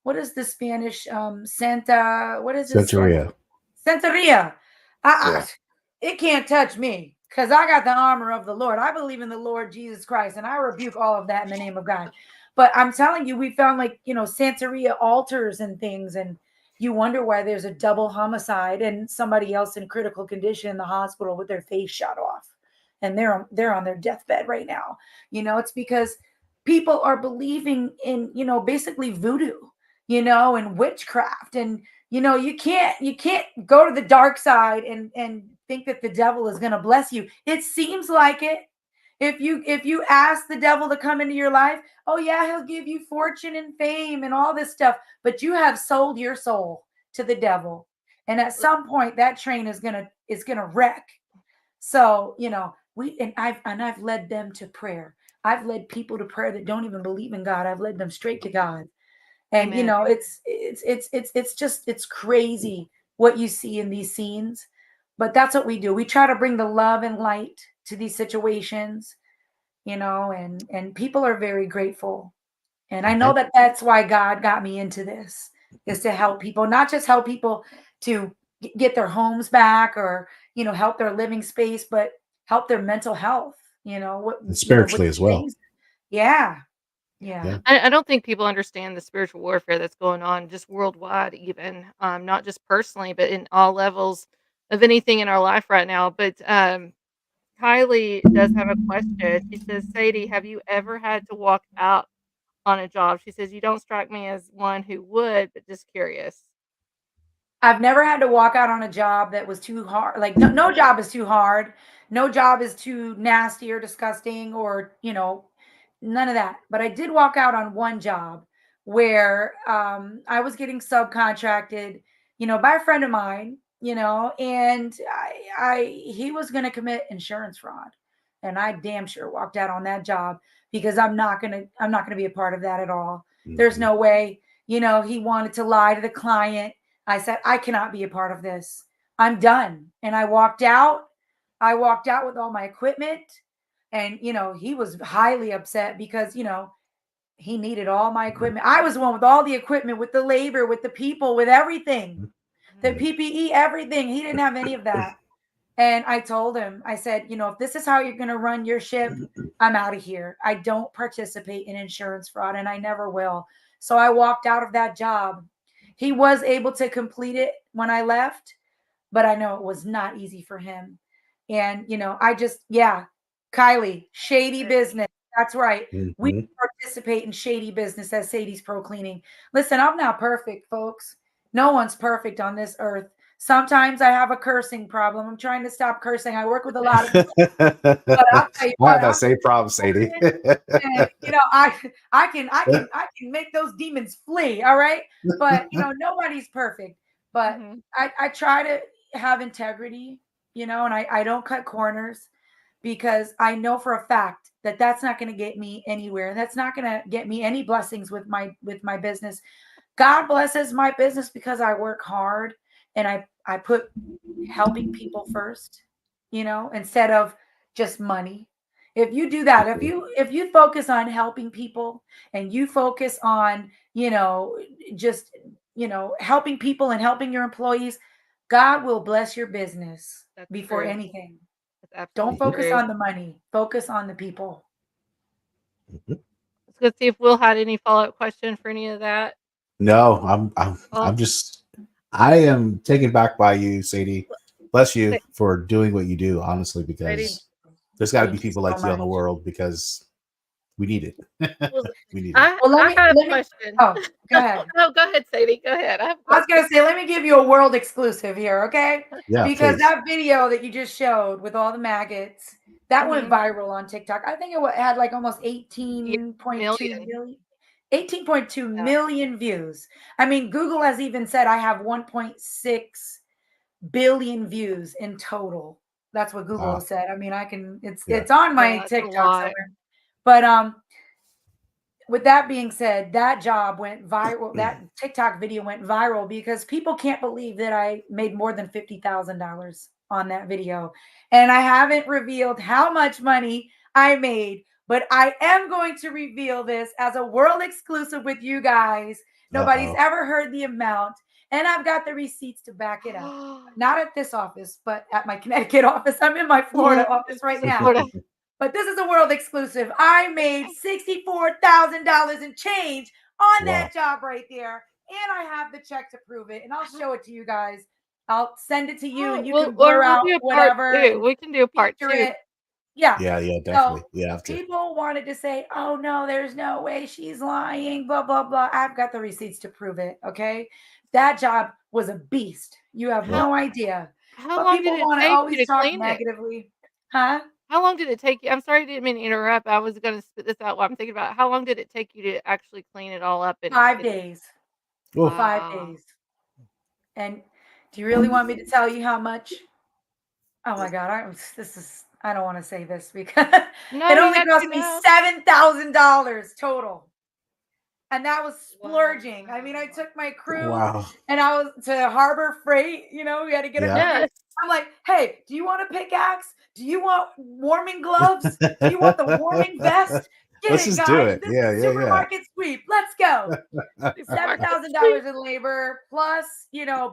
what is the Spanish Santa? What is this? Santeria. Santeria. Yeah. It can't touch me, because I got the armor of the Lord. I believe in the Lord Jesus Christ, and I rebuke all of that in the name of God. But I'm telling you, we found Santeria altars and things, and you wonder why there's a double homicide and somebody else in critical condition in the hospital with their face shot off, and they're on their deathbed right now. It's because people are believing in basically voodoo, and witchcraft, and you can't go to the dark side and think that the devil is going to bless you. It seems like it. If you ask the devil to come into your life, oh yeah, he'll give you fortune and fame and all this stuff, but you have sold your soul to the devil. And at some point that train is going to wreck. So, I've led them to prayer. I've led people to prayer that don't even believe in God. I've led them straight to God. And Amen. it's crazy what you see in these scenes, but that's what we do. We try to bring the love and light to these situations, and people are very grateful. And I know that that's why God got me into this, is to help people, not just help people to get their homes back, or, help their living space, but help their mental health, And spiritually as well. Yeah. I don't think people understand the spiritual warfare that's going on just worldwide, even not just personally, but in all levels of anything in our life right now. But Kylie does have a question. She says, Sadie, have you ever had to walk out on a job? She says, you don't strike me as one who would, but just curious. I've never had to walk out on a job that was too hard. Like no job is too hard. No job is too nasty or disgusting, or, none of that. But I did walk out on one job where I was getting subcontracted, by a friend of mine, and he was going to commit insurance fraud. And I damn sure walked out on that job, because I'm not going to be a part of that at all. Mm-hmm. There's no way. He wanted to lie to the client. I said, I cannot be a part of this. I'm done. And I walked out. I walked out with all my equipment. And, he was highly upset because, he needed all my equipment. I was the one with all the equipment, with the labor, with the people, with everything, the PPE, everything. He didn't have any of that. And I told him, I said, if this is how you're going to run your ship, I'm out of here. I don't participate in insurance fraud, and I never will. So I walked out of that job. He was able to complete it when I left, but I know it was not easy for him. And, Kylie, shady business. That's right. We participate in shady business as Sadie's Pro Cleaning. Listen, I'm not perfect, folks. No one's perfect on this earth. Sometimes I have a cursing problem. I'm trying to stop cursing. I work with a lot of people. But I'll tell you I what, have that same problem, Sadie. and, I can make those demons flee. All right. But, nobody's perfect. But I try to have integrity, and I don't cut corners, because I know for a fact that that's not going to get me anywhere. That's not going to get me any blessings with my business. God blesses my business because I work hard and I put helping people first, instead of just money. If you do that, if you focus on helping people, and you focus on, just, helping people and helping your employees, God will bless your business before true. anything. That's Don't absolutely focus true. on the money. Focus on the people. Let's see if Will had any follow-up question for any of that. No, Oh. I'm just, I am taken back by you, Sadie. Bless you for doing what you do, honestly, because there's got to be people like you on the world, because we need it. We need it. I have a question. Oh, go ahead. No, go ahead, Sadie. Go ahead. I was going to say, let me give you a world exclusive here, okay? Yeah, because please. that video that you just showed with all the maggots, that went viral on TikTok. I think it had like almost 18.2 million. 18.2 million views. I mean, Google has even said I have 1.6 billion views in total. That's what Google said. I mean, it's on my TikTok somewhere. But with that being said, that job went viral. That TikTok video went viral because people can't believe that I made more than $50,000 on that video. And I haven't revealed how much money I made, but I am going to reveal this as a world exclusive with you guys. Nobody's ever heard the amount. And I've got the receipts to back it up. Not at this office, but at my Connecticut office. I'm in my Florida office right now. But this is a world exclusive. I made $64,000 and change on that job right there. And I have the check to prove it. And I'll show it to you guys. I'll send it to you, and you can blur out whatever. We can do a part 2. It. Yeah. Yeah, definitely. So we have to. People wanted to say, oh, no, there's no way she's lying, blah, blah, blah. I've got the receipts to prove it, okay? That job was a beast. You have no idea. How long did it take you to clean negatively. Huh? How long did it take you? I'm sorry, I didn't mean to interrupt. I was going to spit this out while I'm thinking about it. How long did it take you to actually clean it all up? 5 days. Wow. 5 days. And do you really want me to tell you how much? Oh my God, I don't want to say this because it only cost me $7,000 total. And that was splurging. I mean, I took my crew and I was to Harbor Freight, we had to get a I'm like, hey, do you want a pickaxe? Do you want warming gloves? Do you want the warming vest? Let's just do it. Supermarket sweep. Let's go. $7,000 in labor plus,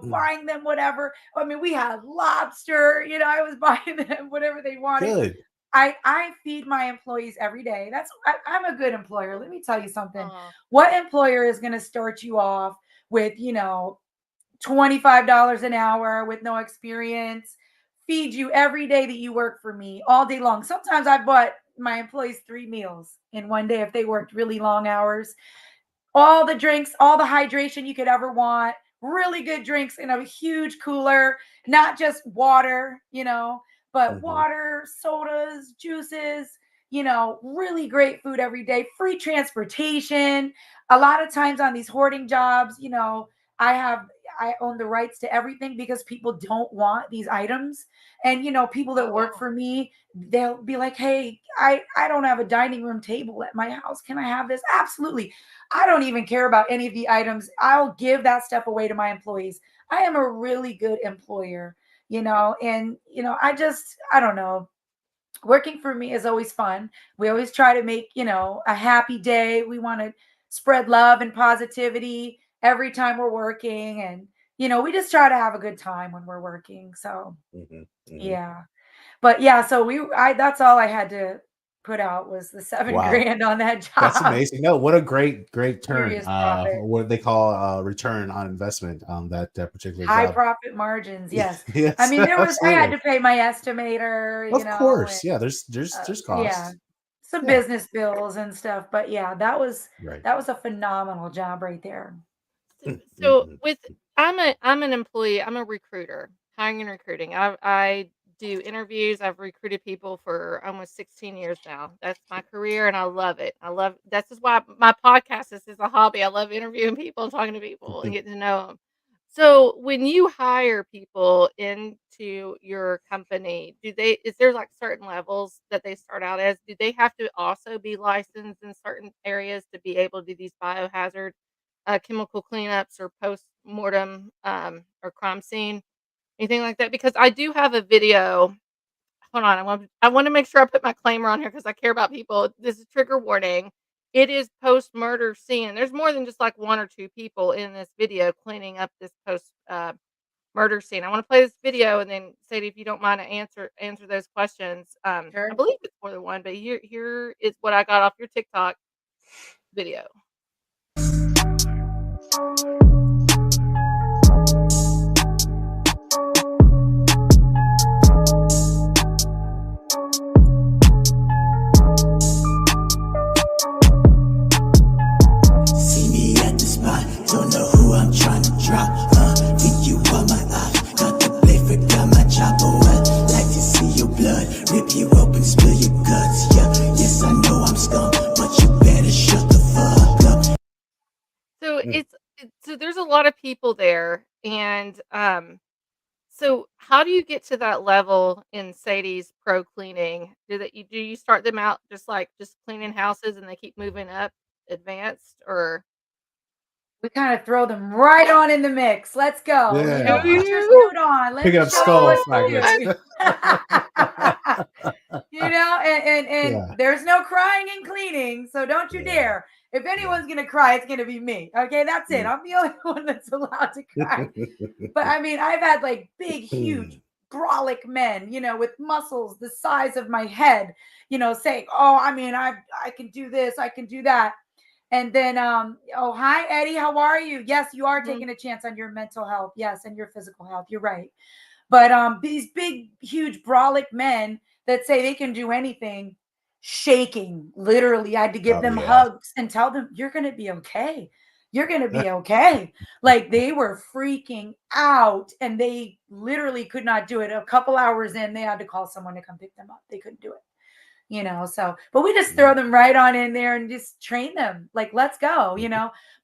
buying them whatever. I mean, we had lobster. I was buying them whatever they wanted. Good. I feed my employees every day. I'm a good employer. Let me tell you something. What employer is going to start you off with, $25 an hour with no experience, feed you every day that you work for me all day long? Sometimes I bought my employees 3 meals in one day if they worked really long hours. All the drinks, all the hydration you could ever want, really good drinks in a huge cooler, not just water, but water, sodas, juices, really great food every day, free transportation. A lot of times on these hoarding jobs, I own the rights to everything because people don't want these items. And, people that work for me, they'll be like, hey, I don't have a dining room table at my house. Can I have this? Absolutely. I don't even care about any of the items. I'll give that stuff away to my employees. I am a really good employer, and, I don't know. Working for me is always fun. We always try to make, a happy day. We want to spread love and positivity every time we're working. And, we just try to have a good time when we're working. So Mm-hmm. yeah. But yeah, so that's all I had to put out was the 7 Wow. grand on that job. That's amazing. No, what a great turn. Serious profit. What they call return on investment on that particular High job. profit margins, yes. Yes, I mean, I had absolutely. to pay my estimator, Of course. Yeah, there's yeah, costs. some Yeah. business bills and stuff. But yeah, that was Right. a phenomenal job right there. So I'm an employee. I'm a recruiter, hiring and recruiting. I do interviews. I've recruited people for almost 16 years now. That's my career, and I love it. That's just why my podcast is a hobby. I love interviewing people and talking to people and getting to know them. So when you hire people into your company, is there like certain levels that they start out as? Do they have to also be licensed in certain areas to be able to do these biohazard chemical cleanups or post-mortem, or crime scene, anything like that? Because I do have a video. Hold on, I wanna make sure I put my claimer on here because I care about people. This is trigger warning. It is post-murder scene. There's more than just, like, 1 or 2 people in this video cleaning up this murder scene. I wanna play this video, and then, Sadie, if you don't mind to answer those questions. I Sure. believe it's more than 1, but here is what I got off your TikTok video. See me at the spot, don't know who I'm trying to drop. Think you are my eye, got the blade, forgot my chopper. Well, like to see your blood, rip you open, spill your guts. Yeah, yes I know I'm scum, but you better shut the fuck up. So so there's a lot of people there, and so how do you get to that level in Sadie's pro cleaning? Do you start them out just cleaning houses and they keep moving up advanced, or We kind of throw them right on in the mix. Let's go. Yeah. Put your suit on. Let's Picking up show skull what fragments. you do. And Yeah. there's no crying and cleaning, so don't you dare. If anyone's gonna cry, it's gonna be me. Okay, that's it. I'm the only one that's allowed to cry. But I mean, I've had like big, huge, brolic men, with muscles the size of my head, saying, "Oh, I mean, I can do this, I can do that." And then, oh, hi, Eddie, how are you? Yes, you are taking a chance on your mental health. Yes, and your physical health. You're right. But these big, huge, brolic men that say they can do anything, shaking. Literally, I had to give Oh, them yeah. hugs and tell them, you're going to be okay. You're going to be okay. Like they were freaking out and they literally could not do it. A couple hours in, they had to call someone to come pick them up. They couldn't do it. But we just throw them right on in there and just train them. Like, let's go,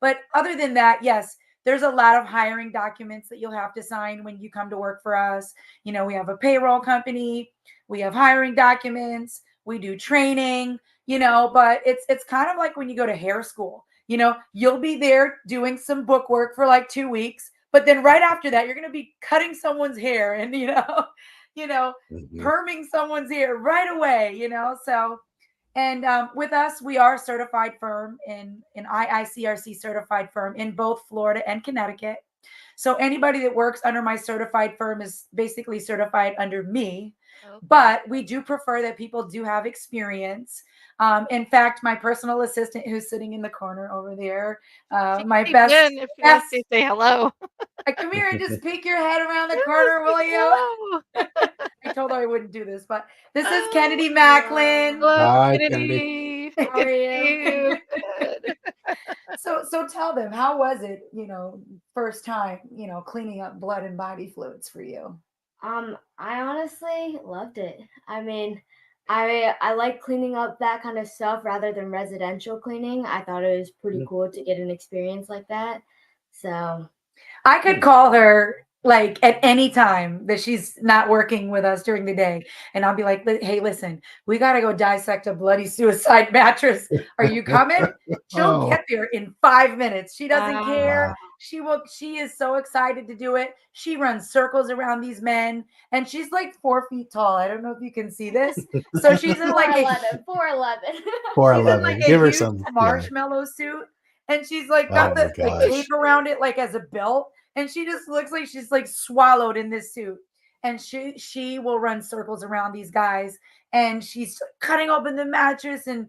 But other than that, yes, there's a lot of hiring documents that you'll have to sign when you come to work for us. We have a payroll company, we have hiring documents, we do training, but it's kind of like when you go to hair school, you'll be there doing some book work for like 2 weeks, but then right after that, you're going to be cutting someone's hair and, perming someone's hair right away, So, and with us, we are a certified firm in IICRC certified firm in both Florida and Connecticut. So anybody that works under my certified firm is basically certified under me. Okay. But we do prefer that people do have experience. In fact, my personal assistant who's sitting in the corner over there, my best, if you want to say hello. come here and just peek your head around the corner, will you? I told her I wouldn't do this, but this is Kennedy Macklin. Hello, Hi, Kennedy. How are you? Good. So tell them, how was it, first time, cleaning up blood and body fluids for you? I honestly loved it. I mean, I like cleaning up that kind of stuff rather than residential cleaning. I thought it was pretty cool to get an experience like that. So I could call her like at any time that she's not working with us during the day. And I'll be like, hey, listen, we got to go dissect a bloody suicide mattress. Are you coming? She'll get there in 5 minutes. She doesn't care. She is so excited to do it. She runs circles around these men and she's like 4 feet tall. I don't know if you can see this. So she's in like 4'11", 4'11". 4'11". Like Give a her huge some marshmallow suit. And she's like got the cape around it like as a belt. and she just looks like she's like swallowed in this suit. And she will run circles around these guys, and she's cutting open the mattress, and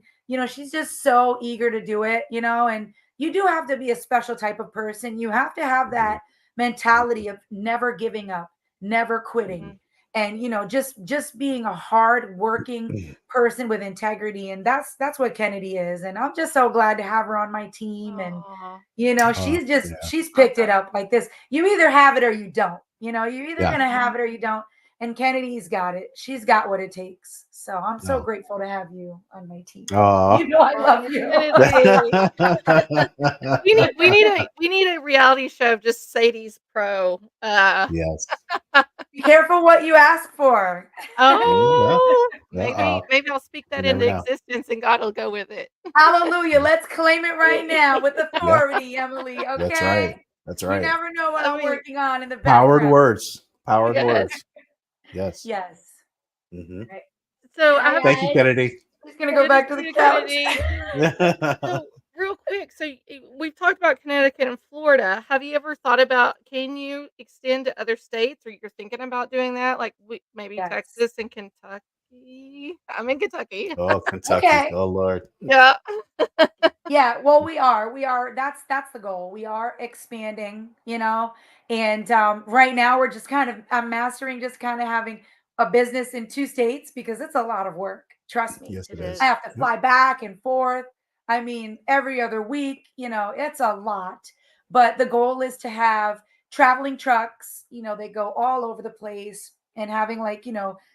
she's just so eager to do it, and you do have to be a special type of person. You have to have that mentality of never giving up, never quitting, and just being a hard working person with integrity. And that's what Kennedy is. And I'm just so glad to have her on my team. And Aw. she's picked it up like this. You either have it or you don't. You're either Yeah. gonna have it or you don't. And Kennedy's got it. She's got what it takes. So I'm so grateful to have you on my team. Aw. I love you. We need a reality show of just Sadie's pro. Yes. Be careful what you ask for. Oh, Uh-oh. maybe I'll speak that You never into know. existence and God will go with it. Hallelujah. Let's claim it right now with Yeah. authority, Emily. That's Okay. right. That's You right. never know what I'm working on in the Powered background. words. Powered Yes. words. Yes. Yes. Mhm. Right. So Hi, Thank you, guys. Kennedy. He's gonna go back to the couch. So real quick, so we've talked about Connecticut and Florida. Have you ever thought about, can you extend to other states, or you're thinking about doing that? Like maybe Yes. Texas and Kentucky. I'm in Kentucky. Oh, Kentucky. Okay. Oh, Lord. Yeah. Yeah, well, we are that's the goal. We are expanding, and right now we're just I'm mastering just kind of having a business in 2 states because it's a lot of work. Trust me. Yes, it It is. I have to Yep. fly back and forth. I mean, every other week, it's a lot. But the goal is to have traveling trucks, they go all over the place, and having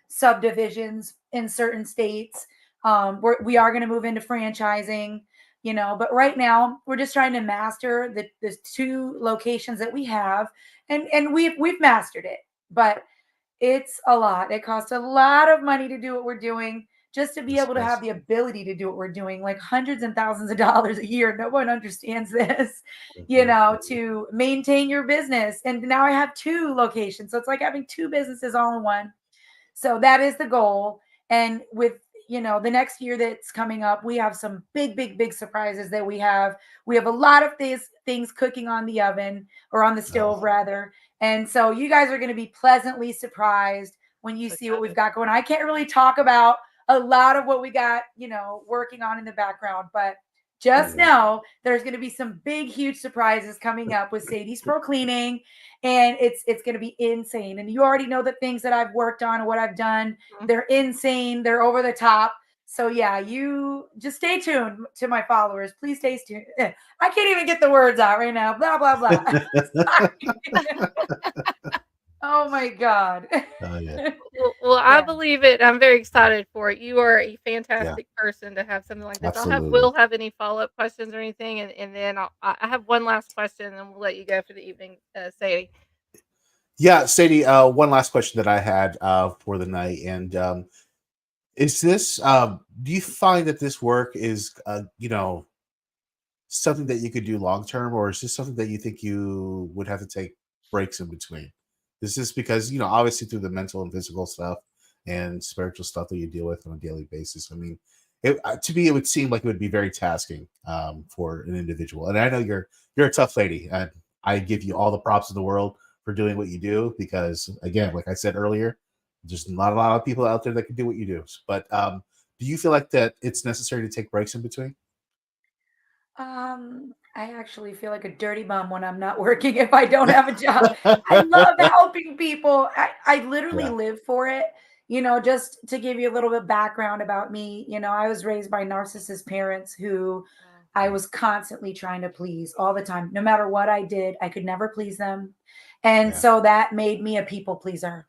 subdivisions in certain states. We are going to move into franchising, but right now we're just trying to master the 2 locations that we have, and we've mastered it. But it's a lot. It costs a lot of money to do what we're doing, just to be Yes, able it to have does. the ability to do what we're doing, like hundreds and thousands of dollars a year. No one understands this, to maintain your business. And now I have 2 locations. So it's like having 2 businesses all in one. So that is the goal. And with the next year that's coming up, we have some big, big, big surprises that we have. We have a lot of things cooking on the oven, or on the stove rather. And so you guys are going to be pleasantly surprised when you see what we've got going. I can't really talk about a lot of what we got, working on in the background, but just know there's going to be some big, huge surprises coming up with Sadie's Pro Cleaning, and it's going to be insane. And you already know the things that I've worked on and what I've done. They're insane. They're over the top. So yeah, you just stay tuned to my followers. Please stay tuned. I can't even get the words out right now. Blah, blah, blah. Oh my God. Oh, yeah. Well, I Yeah. believe it. I'm very excited for it. You are a Yeah. fantastic person to have something like this. Absolutely. Will have any follow-up questions or anything, and then I have one last question, and we'll let you go for the evening, Sadie. Yeah, Sadie, one last question that I had for the night. And is this, do you find that this work is, something that you could do long term, or is this something that you think you would have to take breaks in between? This is because, obviously through the mental and physical stuff and spiritual stuff that you deal with on a daily basis. I mean, to me, it would seem like it would be very tasking for an individual. And I know you're a tough lady, and I give you all the props in the world for doing what you do, because again, like I said earlier, there's not a lot of people out there that can do what you do. But do you feel like that it's necessary to take breaks in between? I actually feel like a dirty bum when I'm not working if I don't have a job. I love helping people. I literally Yeah. live for it. Just to give you a little bit of background about me, I was raised by narcissist parents who I was constantly trying to please all the time. No matter what I did, I could never please them. And Yeah. so that made me a people pleaser.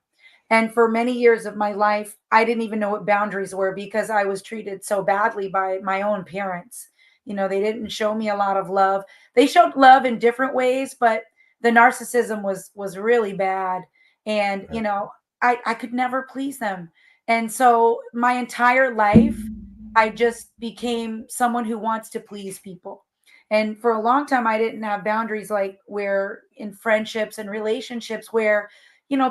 And for many years of my life, I didn't even know what boundaries were because I was treated so badly by my own parents. They didn't show me a lot of love. They showed love in different ways, but the narcissism was really bad. And, I could never please them. And so my entire life, I just became someone who wants to please people. And for a long time, I didn't have boundaries, like where in friendships and relationships where,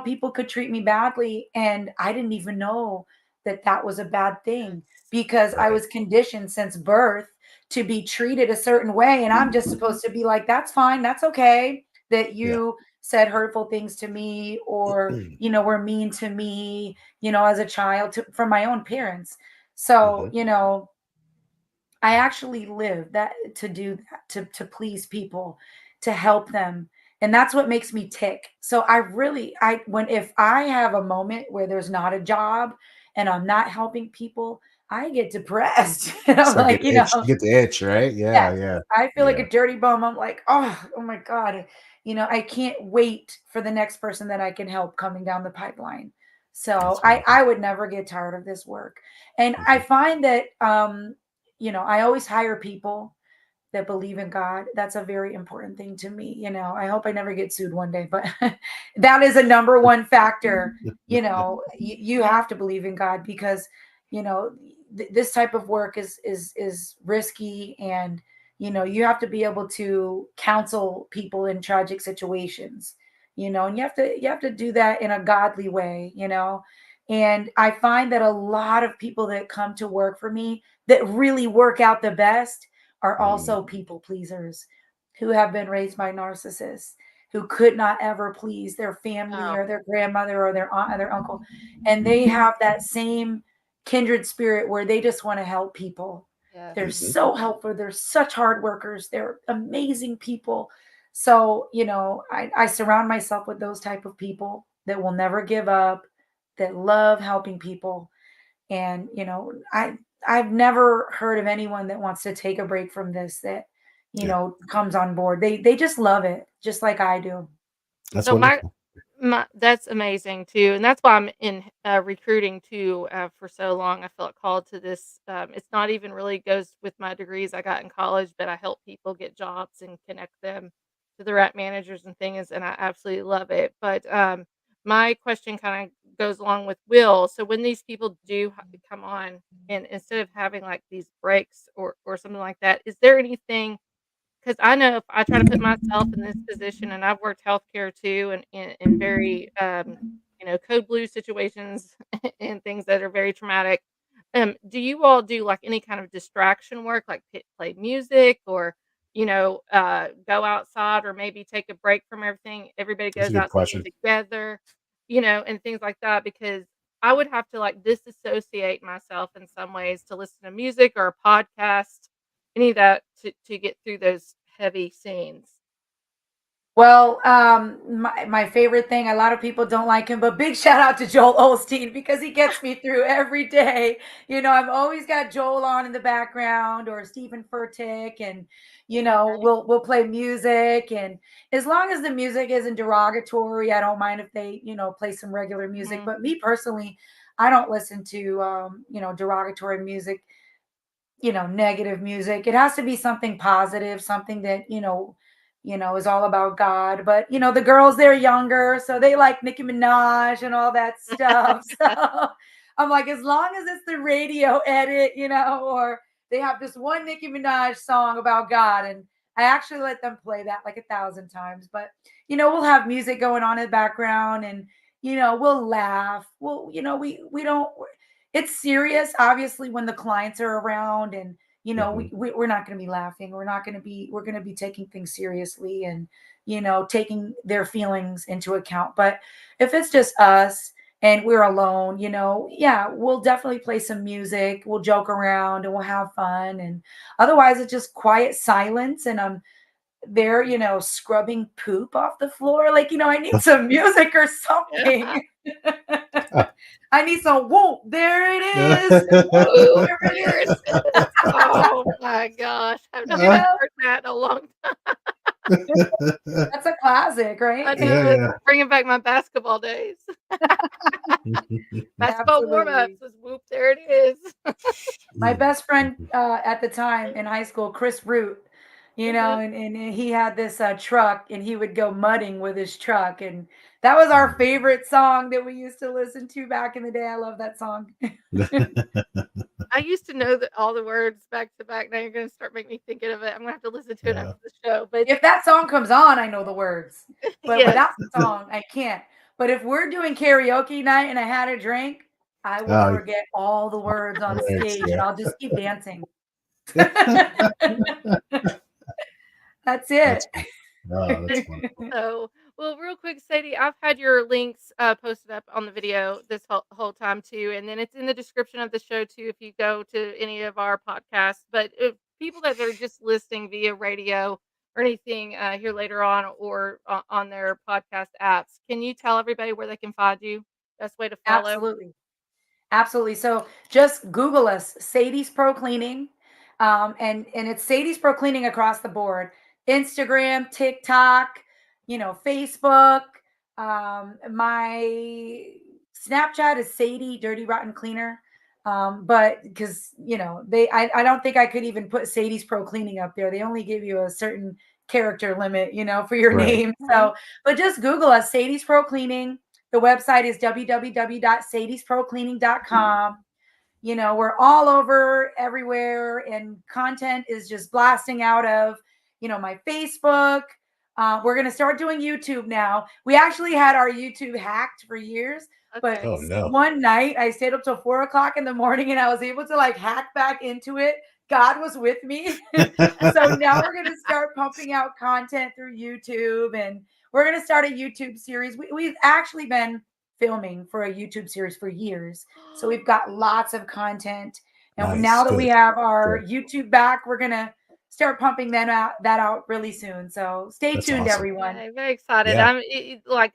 people could treat me badly. And I didn't even know that that was a bad thing because I Right. was conditioned since birth to be treated a certain way. And I'm just supposed to be like, that's fine. That's okay. that Yeah. you said hurtful things to me, or were mean to me, as a child, from my own parents. So, I actually live that to do that, to please people, to help them. And that's what makes me tick. So if I have a moment where there's not a job and I'm not helping people, I get depressed. And I'm Start like, getting itch. You get the itch, right? yeah, Yeah, yeah, I feel like yeah. a dirty bum. I'm like, oh my God. I can't wait for the next person that I can help coming down the pipeline. So That's amazing. I would never get tired of this work. And I find that, I always hire people that believe in God. That's a very important thing to me. I hope I never get sued one day, but that is a number one factor. You have to believe in God, because, this type of work is risky, and, you have to be able to counsel people in tragic situations, and you have to do that in a godly way. And I find that a lot of people that come to work for me that really work out the best are also people pleasers who have been raised by narcissists, who could not ever please their family Oh. or their grandmother or their aunt or their uncle. And they have that same kindred spirit where they just want to help people. Yes. They're so helpful. They're such hard workers. They're amazing people. So, I surround myself with those type of people that will never give up, that love helping people. And, I've never heard of anyone that wants to take a break from this, that, comes on board. They just love it, just like I do. That's So wonderful. that's amazing too, and that's why I'm in recruiting too. For so long, I felt called to this. It's not even really goes with my degrees I got in college, but I help people get jobs and connect them to the right managers and things, and I absolutely love it. But my question kind of goes along with Will. So when these people do come on, and instead of having like these breaks or something like that, is there anything? 'Cause I know if I try to put myself in this position, and I've worked healthcare too, and in very, code blue situations and things that are very traumatic. Do you all do, like, any kind of distraction work, like play music, or, go outside, or maybe take a break from everything? Everybody That's a goes good out to eat question. together, and things like that, because I would have to, like, disassociate myself in some ways to listen to music or a podcast, any of that to get through those heavy scenes. Well, my favorite thing, a lot of people don't like him, but big shout out to Joel Osteen, because he gets me through every day. I've always got Joel on in the background, or Stephen Furtick, and we'll play music, and as long as the music isn't derogatory, I don't mind if they play some regular music. Mhm. But me personally, I don't listen to derogatory music, negative music. It has to be something positive, something that, is all about God. But, the girls, they're younger, so they like Nicki Minaj and all that stuff. So I'm like, as long as it's the radio edit, or they have this one Nicki Minaj song about God, and I actually let them play that like 1,000 times. But, we'll have music going on in the background, and, we'll laugh. Well, we don't, it's serious, obviously, when the clients are around, and we're not going to be laughing, we're going to be taking things seriously, and taking their feelings into account. But if it's just us and we're alone, yeah, we'll definitely play some music, we'll joke around, and we'll have fun. And otherwise it's just quiet silence, and I'm there, scrubbing poop off the floor. Like, I need some music or something. I need some whoop. There it is. Woo, There there it it is. is. Oh my gosh. I've not You know, heard that in a long time. that's a classic, I right? know Yeah, it's yeah. bringing back my basketball days. Basketball warm-ups Absolutely. was whoop, there it is. My best friend at the time in high school, Chris Root, Mhm. and he had this truck, and he would go mudding with his truck. And that was our favorite song that we used to listen to back in the day. I love that song. I used to know that all the words back to back. Now you're gonna start making me thinking of it. I'm gonna have to listen to it Yeah. after the show. But If that song comes on, I know the words, but yes. without the song, I can't. But if we're doing karaoke night and I had a drink, I will Oh, forget all the words on words, stage, and yeah. I'll just keep dancing. That's That's it. Oh, that's wonderful. So, well, real quick, Sadie, I've had your links posted up on the video this whole time too, and then it's in the description of the show too if you go to any of our podcasts. But if people that are just listening via radio or anything here later on or on their podcast apps, can you tell everybody where they can find you? Best way to follow? Absolutely. Absolutely. So just Google us, Sadie's Pro Cleaning. And it's Sadie's Pro Cleaning across the board. Instagram, TikTok, Facebook. My Snapchat is Sadie Dirty Rotten Cleaner. But because I don't think I could even put Sadie's Pro Cleaning up there. They only give you a certain character limit, for your Right. name. So, but just Google us, Sadie's Pro Cleaning. The website is www.sadiesprocleaning.com. We're all over everywhere, and content is just blasting out of, my Facebook. We're going to start doing YouTube now. We actually had our YouTube hacked for years, but Oh no. one night I stayed up till 4 o'clock in the morning and I was able to hack back into it. God was with me. So now we're going to start pumping out content through YouTube, and we're going to start a YouTube series. We've actually been filming for a YouTube series for years. So we've got lots of content. And Nice. now that we Good. have our Good. YouTube back, we're going to start pumping that out really soon. So stay That's tuned, awesome. everyone. Yeah, very excited. Yeah.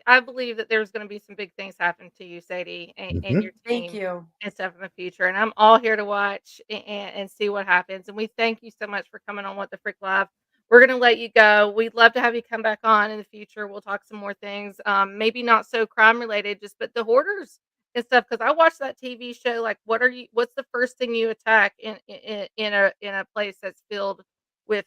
I believe that there's going to be some big things happen to you, Sadie, and your Thank team you. and stuff in the future. And I'm all here to watch and see what happens. And we thank you so much for coming on What the Frick Live. We're going to let you go. We'd love to have you come back on in the future. We'll talk some more things. Maybe not so crime related, but the hoarders and stuff. Because I watched that TV show. Like, what's the first thing you attack in a place that's filled with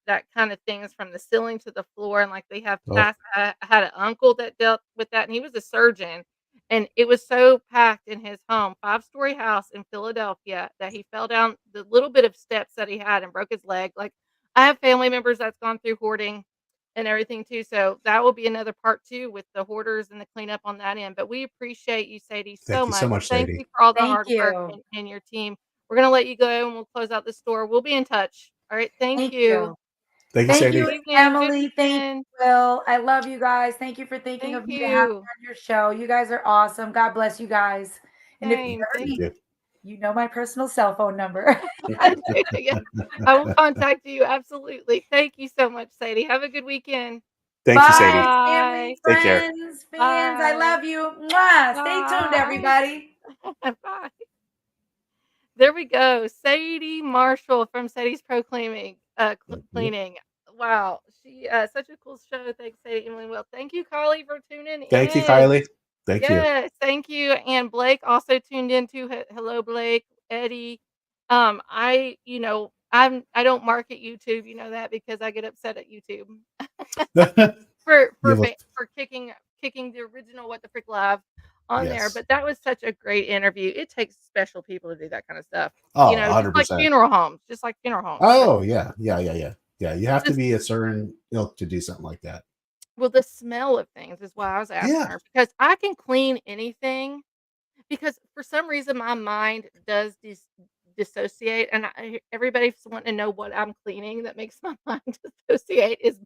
that kind of things from the ceiling to the floor, and like they have Oh, past I had an uncle that dealt with that, and he was a surgeon, and it was so packed in his home, 5-story house in Philadelphia, that he fell down the little bit of steps that he had and broke his leg. Like, I have family members that's gone through hoarding and everything too, so that will be another part too with the hoarders and the cleanup on that end. But we appreciate you, Sadie, so thank you so much. much, Thank Sadie. you for all the Thank hard work you. and your team. We're gonna let you go, and we'll close out the store. We'll be in touch. All right, thank Thank you. you. Thank you, Thank Good you, Sadie. evening. Good Emily. Thank weekend. you, Will. I love you guys. Thank you for thinking Thank of me to have me you. on your show. You guys are awesome. God bless you guys. And if you Same. ever Thank need, You you know my personal cell phone number. I do. Yeah. I will contact you. Absolutely. Thank you so much, Sadie. Have a good weekend. Thank you, Sadie. Bye, family, Bye. Take care. friends, fans. I Bye. love you. Mwah. Stay tuned, Bye. everybody. Bye. There we go. Sadie Marshall from Sadie's Pro Cleaning. Mhm. Cleaning. Wow. She such a cool show. Thanks, Sadie. Emily. Well, thank you, Carly, for tuning Thank you, in. Kylie. Thank you. Yes, thank you. And Blake also tuned in too. Hello, Blake, Eddie. I don't market YouTube, you know that, because I get upset at YouTube for You for have a, fa- for kicking the original What the Frick Live on there. yes. But that was such a great interview. It takes special people to do that kind of stuff. Oh, Just like 100%. funeral homes, But Oh, yeah. Yeah, yeah, yeah. Yeah, you have to just be a certain ilk to do something like that. well, the smell of things is why I was asking Yeah. her, because I can clean anything. Because for some reason, my mind does dissociate, and everybody's wanting to know what I'm cleaning that makes my mind dissociate is,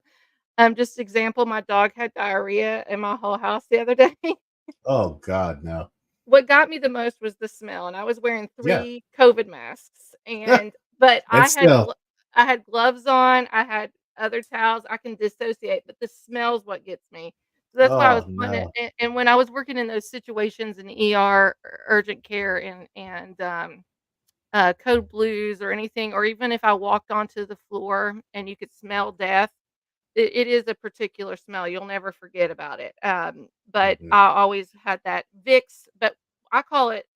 just example, my dog had diarrhea in my whole house the other day. Oh God, no. What got me the most was the smell, and I was wearing Yeah. 3 COVID masks, but And still. I had gloves on, I had other towels. I can dissociate, but the smell's what gets me. So that's why I was Oh wanting no. to, and when I was working in those situations in ER, urgent care, and code blues or anything, or even if I walked onto the floor and you could smell death, it is a particular smell, you'll never forget about it, but Mhm. I always had that Vicks, but I call it,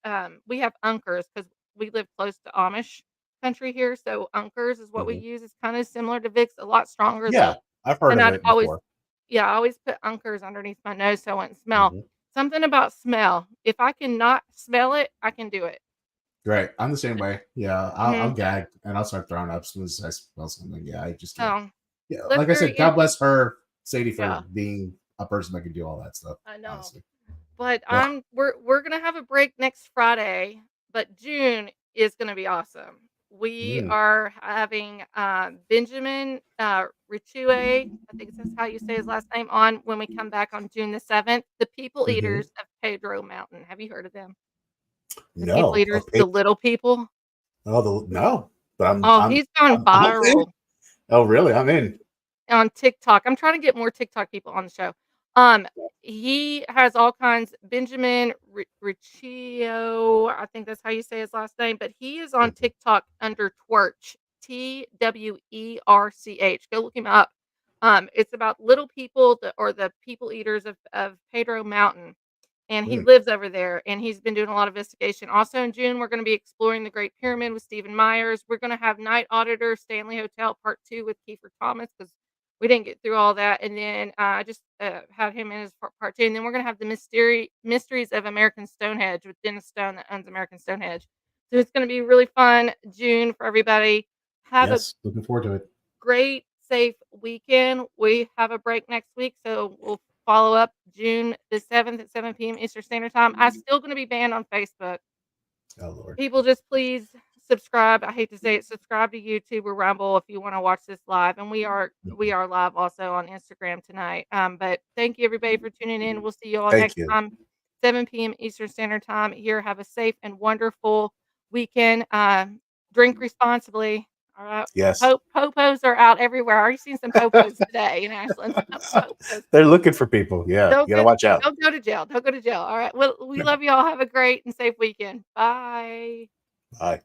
we have Unkers because we live close to Amish country here, so Unkers is what we Mhm. use. It's kinda similar to Vicks, a lot stronger Yeah, though, I've heard and of I'd it always before. yeah, I always put Unkers underneath my nose so I wouldn't smell. Mhm. Something about smell, if I cannot smell it, I can do it. Right. I'm the same way. Yeah, I'll Mhm. gag and I'll start throwing up as soon as I smell something. Yeah, I just can't. So, Yeah, that's like I very said, God bless her, Sadie, for yeah, being a person that can do all that stuff. I know. Honestly. But Ugh. we're gonna have a break next Friday, but June is gonna be awesome. We Mm. are having Benjamin Richue, I think that's how you say his last name, on when we come back on June the 7th. The People Mhm. Eaters of Pedro Mountain. Have you heard of them? The People No. Eaters, Okay. the little people. Oh, no. But Oh, he's gone I'm in. viral Oh, really? I'm in. on TikTok. I'm trying to get more TikTok people on the show. Um, he has all kinds. Benjamin Riccio, I think that's how you say his last name, but he is on TikTok under Twerch, Twerch. Go look him up. It's about little people or the people eaters of Pedro Mountain, and he Mm. lives over there, and he's been doing a lot of investigation. Also in June, we're going to be exploring the Great Pyramid with Stephen Myers. We're going to have Night Auditor Stanley Hotel Part 2 with Kiefer Thomas because we didn't get through all that. And then I just had him in as part 2. And then we're going to have the Mysteries of American Stonehenge with Dennis Stone that owns American Stonehenge. So it's going to be really fun June for everybody. Have a Yes, looking forward to it. great, safe weekend. We have a break next week, so we'll follow up June the 7th at 7 p.m. Eastern Standard Time. I'm still going to be banned on Facebook. Oh, Lord. People, just please subscribe. I hate to say it. Subscribe to YouTube or Rumble if you want to watch this live, and we are live also on Instagram tonight. But thank you everybody for tuning in. We'll see you all Thank next you. time, 7 p.m. Eastern Standard Time. Here, have a safe and wonderful weekend. Drink responsibly. All right. Yes. Popos are out everywhere. I already seen some popos today in Ashland. Popos. They're looking for people. Yeah, Don't you gotta go, watch out. don't go to jail. Don't go to jail. All right. Well, we love you all. Have a great and safe weekend. Bye. Bye.